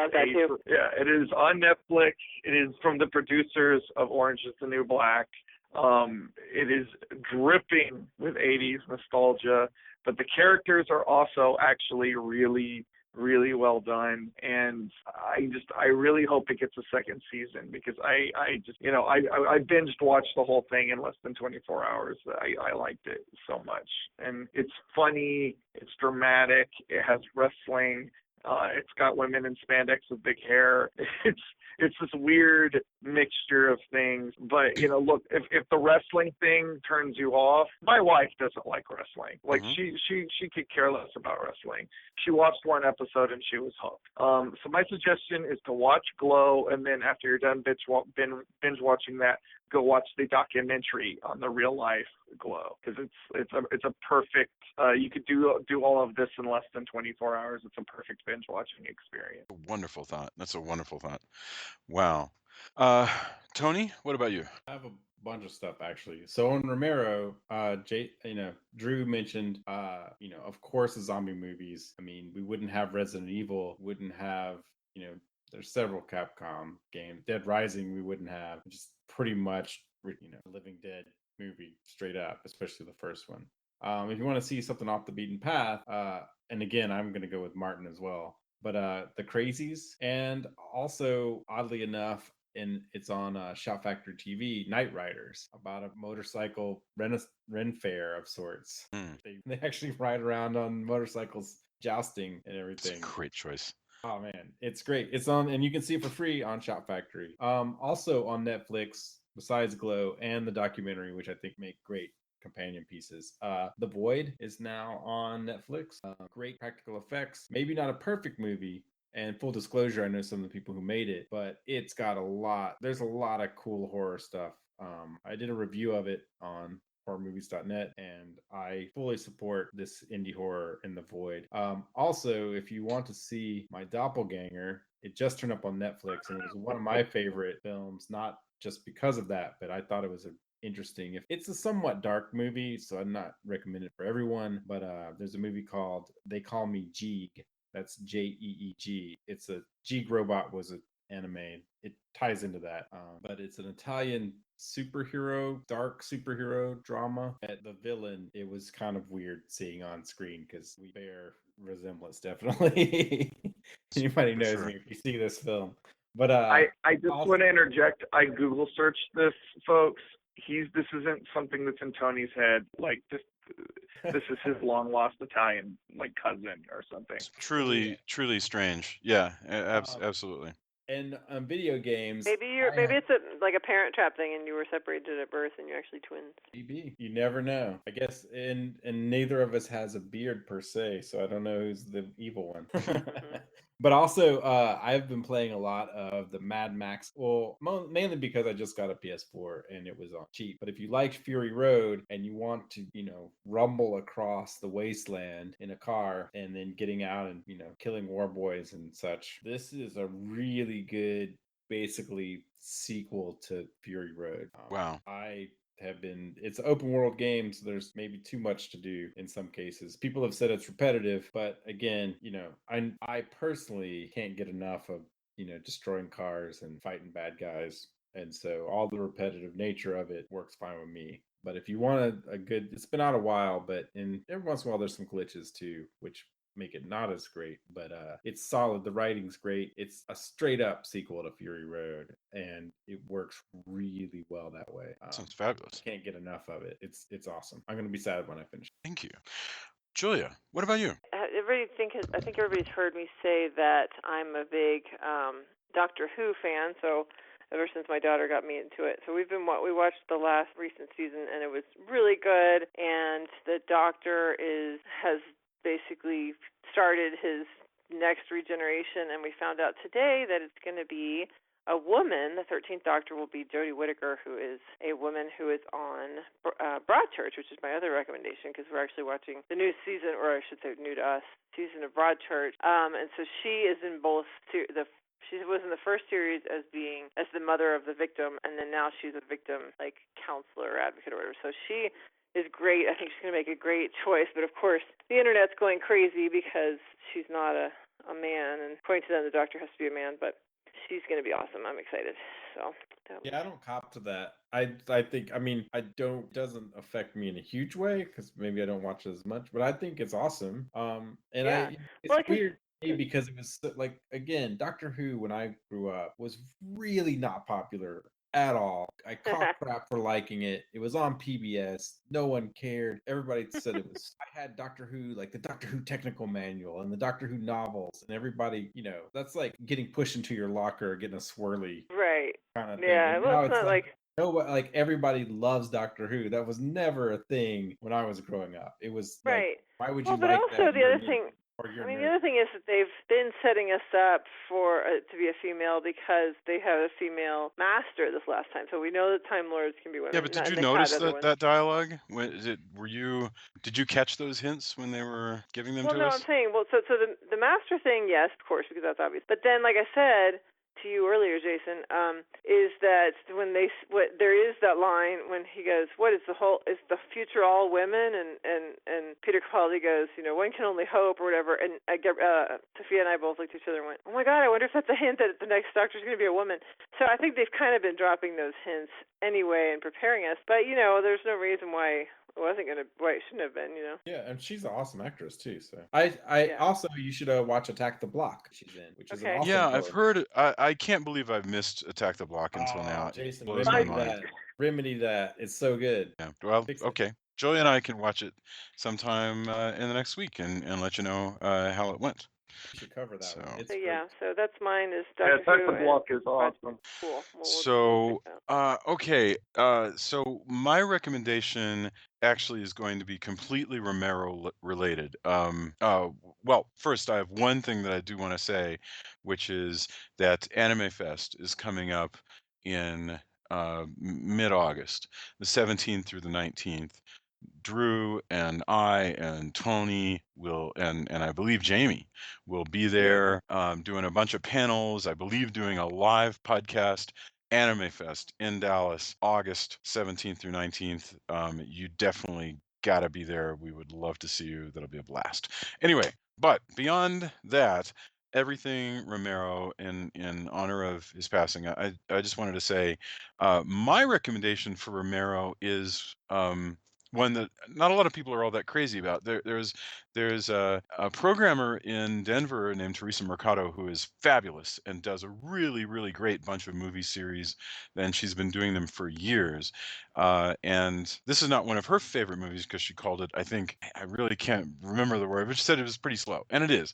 C: it is on Netflix. It is from the producers of Orange is the New Black. It is dripping with 80s nostalgia, but the characters are also actually really, really well done, and I really hope it gets a second season, because I binged watched the whole thing in less than 24 hours. I liked it so much, and it's funny, it's dramatic, it has wrestling, it's got women in spandex with big hair. It's this weird mixture of things. But, look, if the wrestling thing turns you off, my wife doesn't like wrestling. Like, she could care less about wrestling. She watched one episode and she was hooked. So my suggestion is to watch Glow, and then after you're done binge watching that, go watch the documentary on the real life Glow, because it's a perfect. You could do all of this in less than 24 hours. It's a perfect binge watching experience.
A: Wonderful thought. That's a wonderful thought. Wow. Tony, what about you?
B: I have a bunch of stuff actually. So on Romero, Drew mentioned, of course, the zombie movies. I mean, we wouldn't have Resident Evil, wouldn't have, there's several Capcom games. Dead Rising, we wouldn't have. Just pretty much, Living Dead movie straight up, especially the first one. If you want to see something off the beaten path, and again, I'm going to go with Martin as well. But The Crazies, and also, oddly enough, and it's on Shout Factory TV, Night Riders, about a motorcycle Ren fair of sorts. They actually ride around on motorcycles, jousting and everything.
A: It's a great choice.
B: Oh man, it's great. It's on, and you can see it for free on Shout Factory. Also on Netflix, besides Glow and the documentary, which I think make great companion pieces. The Void is now on Netflix. Great practical effects. Maybe not a perfect movie. And full disclosure, I know some of the people who made it, but it's got there's a lot of cool horror stuff. I did a review of it on horrormovies.net, and I fully support this indie horror in The Void. Also, if you want to see my doppelganger, it just turned up on Netflix, and it was one of my favorite films, not just because of that, but I thought it was interesting. If it's a somewhat dark movie, so I'm not recommending it for everyone, but there's a movie called They Call Me Jeeg. That's Jeeg. It's a Jeeg Robot was an anime. It ties into that, but it's an Italian dark superhero drama. At the villain, it was kind of weird seeing on screen because we bear resemblance, definitely. Anybody knows me if you see this film. But
C: I just want to interject. I Google searched this, folks. This isn't something that's in Tony's head. Like this is his long lost Italian cousin or something.
A: It's truly strange. Yeah, absolutely.
B: And video games,
D: maybe it's a parent trap thing, and you were separated at birth, and you're actually twins.
B: Maybe, you never know. I guess, and neither of us has a beard per se, so I don't know who's the evil one. But also, I've been playing a lot of the Mad Max. Well, mainly because I just got a PS4 and it was on cheap. But if you liked Fury Road and you want to, rumble across the wasteland in a car and then getting out and, killing war boys and such, this is a really good, basically, sequel to Fury Road.
A: Wow.
B: It's an open world game, so there's maybe too much to do in some cases. People have said it's repetitive, but again, I personally can't get enough of, destroying cars and fighting bad guys. And so all the repetitive nature of it works fine with me. But if you want it's been out a while, but every once in a while there's some glitches too, which make it not as great, but it's solid. The writing's great. It's a straight up sequel to Fury Road, and it works really well that way.
A: Sounds fabulous.
B: Can't get enough of it. It's awesome. I'm gonna be sad when I finish.
A: Thank you. Julia, what about you?
D: I think everybody's heard me say that I'm a big Doctor Who fan, so ever since my daughter got me into it. So we watched the last recent season, and it was really good, and the Doctor has basically started his next regeneration, and we found out today that it's going to be a woman. The 13th Doctor will be Jodie Whittaker, who is a woman who is on Broadchurch, which is my other recommendation, because we're actually watching the new season, or I should say new to us, season of Broadchurch. And so she is in both she was in the first series as the mother of the victim, and then now she's a victim counselor or advocate or whatever. So she is great. I think she's going to make a great choice. But of course, the internet's going crazy because she's not a man, and according to them, the Doctor has to be a man. But she's going to be awesome. I'm excited. So
B: yeah, I don't cop to that. I think, it doesn't affect me in a huge way because maybe I don't watch it as much, but I think it's awesome. It's weird because it was again, Doctor Who when I grew up was really not popular at all. I caught crap for liking it. It was on PBS. No one cared. Everybody said it was. I had Doctor Who, the Doctor Who technical manual and the Doctor Who novels, and everybody, that's like getting pushed into your locker, getting a swirly kind of thing.
D: Yeah, well, it's not
B: everybody loves Doctor Who. That was never a thing when I was growing up. It was why would you
D: but also the other thing. The other thing is that they've been setting us up for to be a female because they have a female master this last time. So we know that Time Lords can be women.
A: Yeah, but did you notice that dialogue? Did you catch those hints when they were giving them to us?
D: Well, no, I'm saying, so the master thing, yes, of course, because that's obvious. But then, like I said to you earlier, Jason, is that when there is that line when he goes, "What is is the future all women?" and Peter Capaldi goes, "One can only hope," or whatever. And Sophia and I both looked at each other and went, "Oh my God, I wonder if that's a hint that the next Doctor's going to be a woman." So I think they've kind of been dropping those hints anyway and preparing us. But there's no reason why it shouldn't have been,
B: Yeah, and she's an awesome actress too. So also you should watch Attack the Block. She's in, which is an awesome.
A: Yeah, I've heard. I can't believe I've missed Attack the Block until now.
B: Jason, remedy that. It's so good.
A: Yeah. Well, okay. Joey and I can watch it sometime in the next week and let you know how it went.
B: We should cover that one.
D: So that's mine. Is Doctor Who.
C: Attack the Block is awesome.
D: Cool.
A: So okay. So my recommendation actually is going to be completely Romero related. Well, first I have one thing that I do want to say, which is that Anime Fest is coming up in mid-August, the 17th through the 19th. Drew and I and Tony will, and I believe Jamie will be there doing a bunch of panels. I believe doing a live podcast. Anime Fest in Dallas, August 17th through 19th. You definitely got to be there. We would love to see you. That'll be a blast. Anyway, but beyond that, everything Romero in honor of his passing, I just wanted to say my recommendation for Romero is one that not a lot of people are all that crazy about. There's a programmer in Denver named Teresa Mercado who is fabulous and does a really, really great bunch of movie series, and she's been doing them for years. And this is not one of her favorite movies because she called it, I think, I really can't remember the word, but she said it was pretty slow, and it is.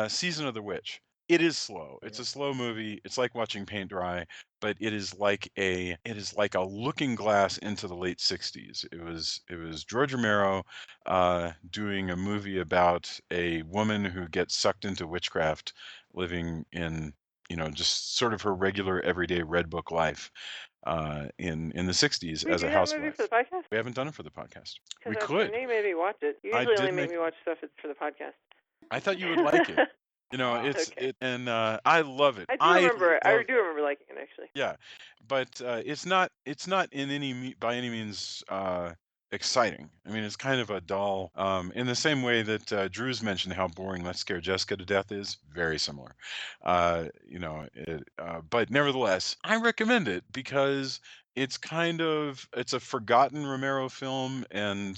A: Season of the Witch. It is slow. It's a slow movie. It's like watching paint dry, but it is like a looking glass into the late 60s. It was George Romero doing a movie about a woman who gets sucked into witchcraft, living in just sort of her regular everyday Red Book life in the 60s as a housewife.
D: For the podcast?
A: We haven't done it for the podcast. We
D: Because
A: could.
D: You made me watch it. You usually only make me watch stuff for the podcast.
A: I thought you would like it. And I love it.
D: I do remember liking it actually.
A: Yeah, but it's not by any means exciting. I mean, it's kind of a dull. In the same way that Drew's mentioned how boring Let's Scare Jessica to Death is, very similar. But nevertheless, I recommend it because it's a forgotten Romero film, and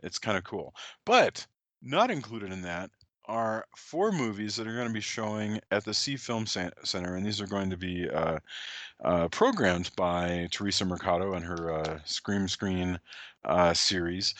A: it's kind of cool. But not included in that are 4 movies that are going to be showing at the SIE Center, and these are going to be programmed by Teresa Mercado and her Scream Screen series.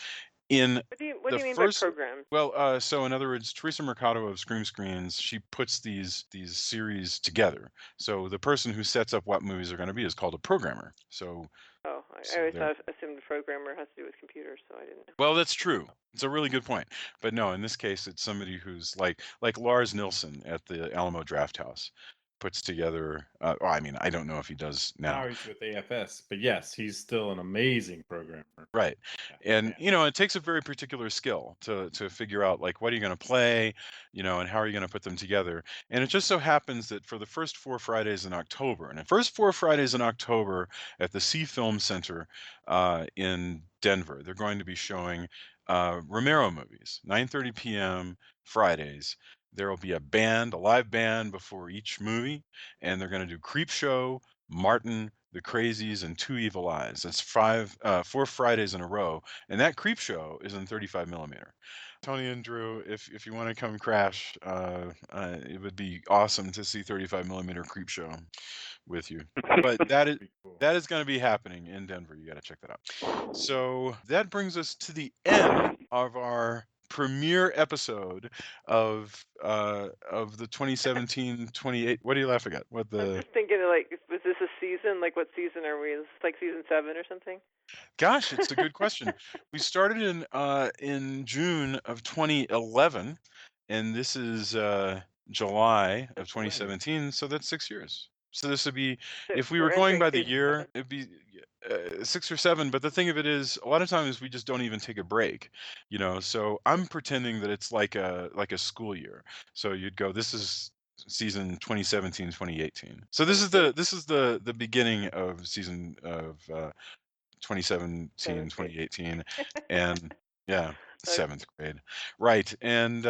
A: In
D: What do
A: the
D: you mean
A: first,
D: by program?
A: well, so in other words, Teresa Mercado of Scream Screens, she puts these series together. So the person who sets up what movies are going to be is called a programmer. So
D: Oh, I
A: so
D: always
A: they're
D: assumed programmer has to do with computers, so I didn't know.
A: well, that's true. It's a really good point. But no, in this case, it's somebody who's like Lars Nilsson at the Alamo Draft House puts together. Well, I mean, I don't know if he does now.
B: Now he's with AFS, but yes, he's still an amazing programmer.
A: Right.
B: Yeah,
A: And it takes a very particular skill to figure out like what are you going to play, and how are you going to put them together. And it just so happens that for the first 4 Fridays in October, and the first 4 Fridays in October at the SIE Center in Denver, they're going to be showing Romero movies, 9:30 p.m. Fridays. There will be a live band before each movie, and they're going to do Creep Show, Martin, The Crazies, and Two Evil Eyes. That's 4 Fridays in a row, and that Creep Show is in 35 millimeter. Tony and Drew, if you want to come crash, it would be awesome to see 35 millimeter Creep Show with you. But that is
B: pretty cool.
A: that is going to be happening in Denver. You got to check that out. So that brings us to the end of our premiere episode of the 2017-28. What are you laughing at? What
D: I'm
A: the?
D: just thinking, like, was this a season? Like, what season are we? Is this like season 7 or something?
A: Gosh, it's a good question. We started in June of 2011, and this is July of 2017, so that's 6 years. So this would be, if we were
D: We're
A: going
D: entering
A: by the
D: season
A: year,
D: 7.
A: it'd be 6 or 7. But the thing of it is, a lot of times we just don't even take a break, So I'm pretending that it's like a school year. So you'd go, this is season 2017-2018. So this is the beginning of season of 2017, 2018, and yeah,
D: Okay.
A: 7th grade. Right. And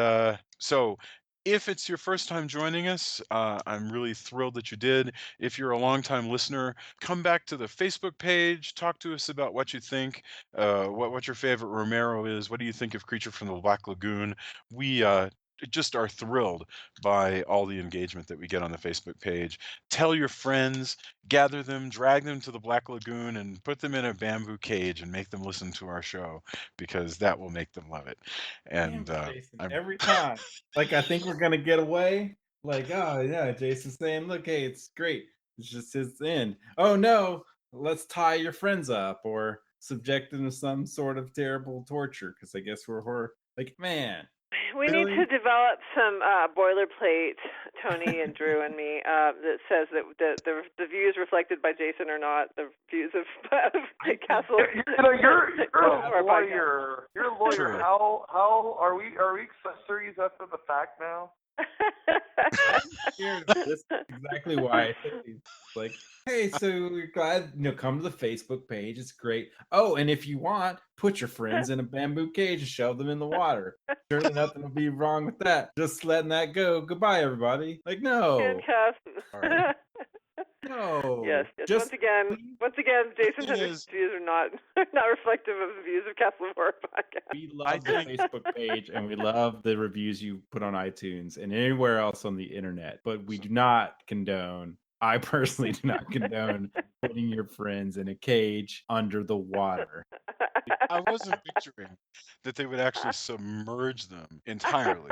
A: so if it's your first time joining us, I'm really thrilled that you did. If you're a longtime listener, come back to the Facebook page, talk to us about what you think, what your favorite Romero is. What do you think of Creature from the Black Lagoon? We just are thrilled by all the engagement that we get on the Facebook page. Tell your friends, gather them, drag them to the Black Lagoon, and put them in a bamboo cage and make them listen to our show, because that will make them love it. And
B: Damn, Jason,
A: I'm
B: every time. Like, I think we're gonna get away. Like, oh yeah, Jason's saying, "Look, hey, it's great. It's just his end." Oh no, let's tie your friends up or subject them to some sort of terrible torture because I guess we're horror. Like, man,
D: We
B: really?
D: need to develop some boilerplate, Tony and Drew and me, that says that the views reflected by Jason are not the views of Castle.
C: You're
D: Or
C: a lawyer. You're a lawyer.
A: True.
C: How are we accessories after the fact now?
B: Here, this is exactly why I think he's like, hey, so we're glad, come to the Facebook page. It's great. Oh, and if you want, put your friends in a bamboo cage and shove them in the water. Surely nothing will be wrong with that. Just letting that go. Goodbye, everybody. Like, no.
D: Handcuffs.
A: All right.
B: No.
D: Yes.
B: Just
D: Once again, Jason
A: thing
D: Hendricks'
A: is-
D: views are not reflective of the views of Castle Horror Podcast.
B: we
A: I
B: love the
A: think-
B: Facebook page and we love the reviews you put on iTunes and anywhere else on the internet, but we do not condone. I personally do not condone putting your friends in a cage under the water.
A: I wasn't picturing that they would actually submerge them entirely,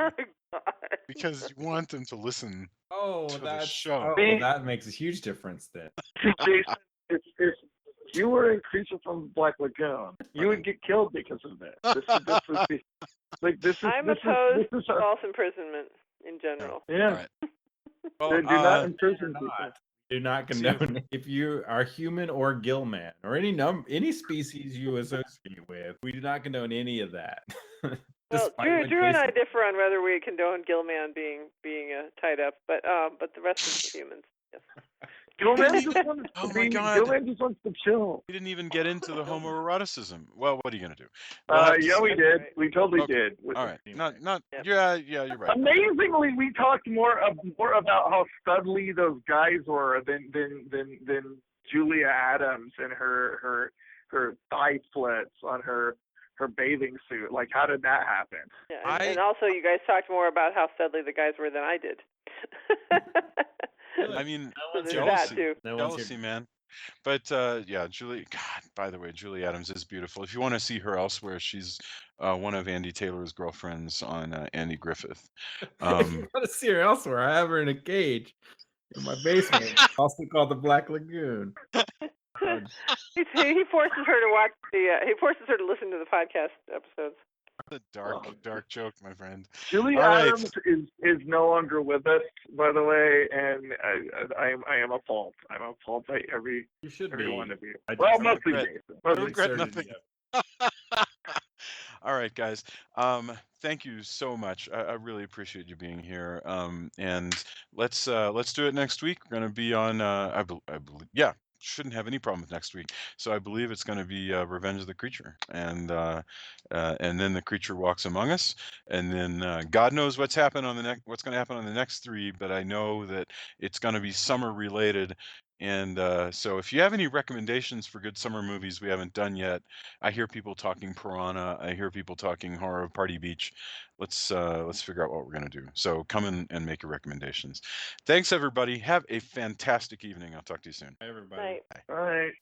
A: because you want them to listen.
B: Oh,
A: To the
B: that's
A: show.
B: well, that makes a huge difference then.
C: See, Jason, if you were in Creature from the Black Lagoon, you would get killed because of it.
D: I'm opposed to false imprisonment in general.
C: Yeah.
A: All right. Well,
C: Do not imprison people.
B: Do not condone if you are human or gillman or any species you associate with. We do not condone any of that.
D: Well,
B: Despite
D: Drew
B: what
D: and I
B: Jason-
D: differ on whether we condone Gilman being tied up, but the rest of the humans. Yes.
C: Gilman just wants
A: Oh
C: to
A: my
C: be.
A: God.
C: Gilman just wants to chill.
A: We didn't even get into the homoeroticism. Well, what are you gonna do? We'll have to
C: Yeah,
A: see.
C: we did. We totally
A: Okay.
C: did.
A: All right. Not.
D: Yep.
A: Yeah. You're right.
C: Amazingly, we talked more about how studly those guys were than Julia Adams and her thigh slits on her bathing suit. Like, how did that happen?
D: Yeah, and also you guys talked more about how studly the guys were than I did.
A: I mean,
D: So there's
A: jealousy.
D: that too.
B: No one's
A: Jealousy,
B: here.
A: man. But yeah, Julie. God, by the way, Julie Adams is beautiful. If you want to see her elsewhere, she's one of Andy Taylor's girlfriends on Andy Griffith.
B: If you want to see her elsewhere, I have her in a cage in my basement, also called the Black Lagoon.
D: He forces her to watch he forces her to listen to the podcast episodes.
A: The dark joke, my friend.
C: Julie
A: All right.
C: Adams is no longer with us, by the way, and I am appalled. I'm appalled by every one of you. Well, mostly Jason.
A: I regret nothing. All right, guys. Thank you so much. I really appreciate you being here. And let's do it next week. We're going to be on. I believe. Yeah. Shouldn't have any problem with next week. So I believe it's going to be Revenge of the Creature, and then the creature walks among us, and then God knows what's going to happen on the next three. But I know that it's going to be summer related. And so if you have any recommendations for good summer movies we haven't done yet, I hear people talking Piranha. I hear people talking Horror of Party Beach. Let's figure out what we're going to do. So come in and make your recommendations. Thanks, everybody. Have a fantastic evening. I'll talk to you soon.
B: Bye, everybody.
D: Night.
C: All right.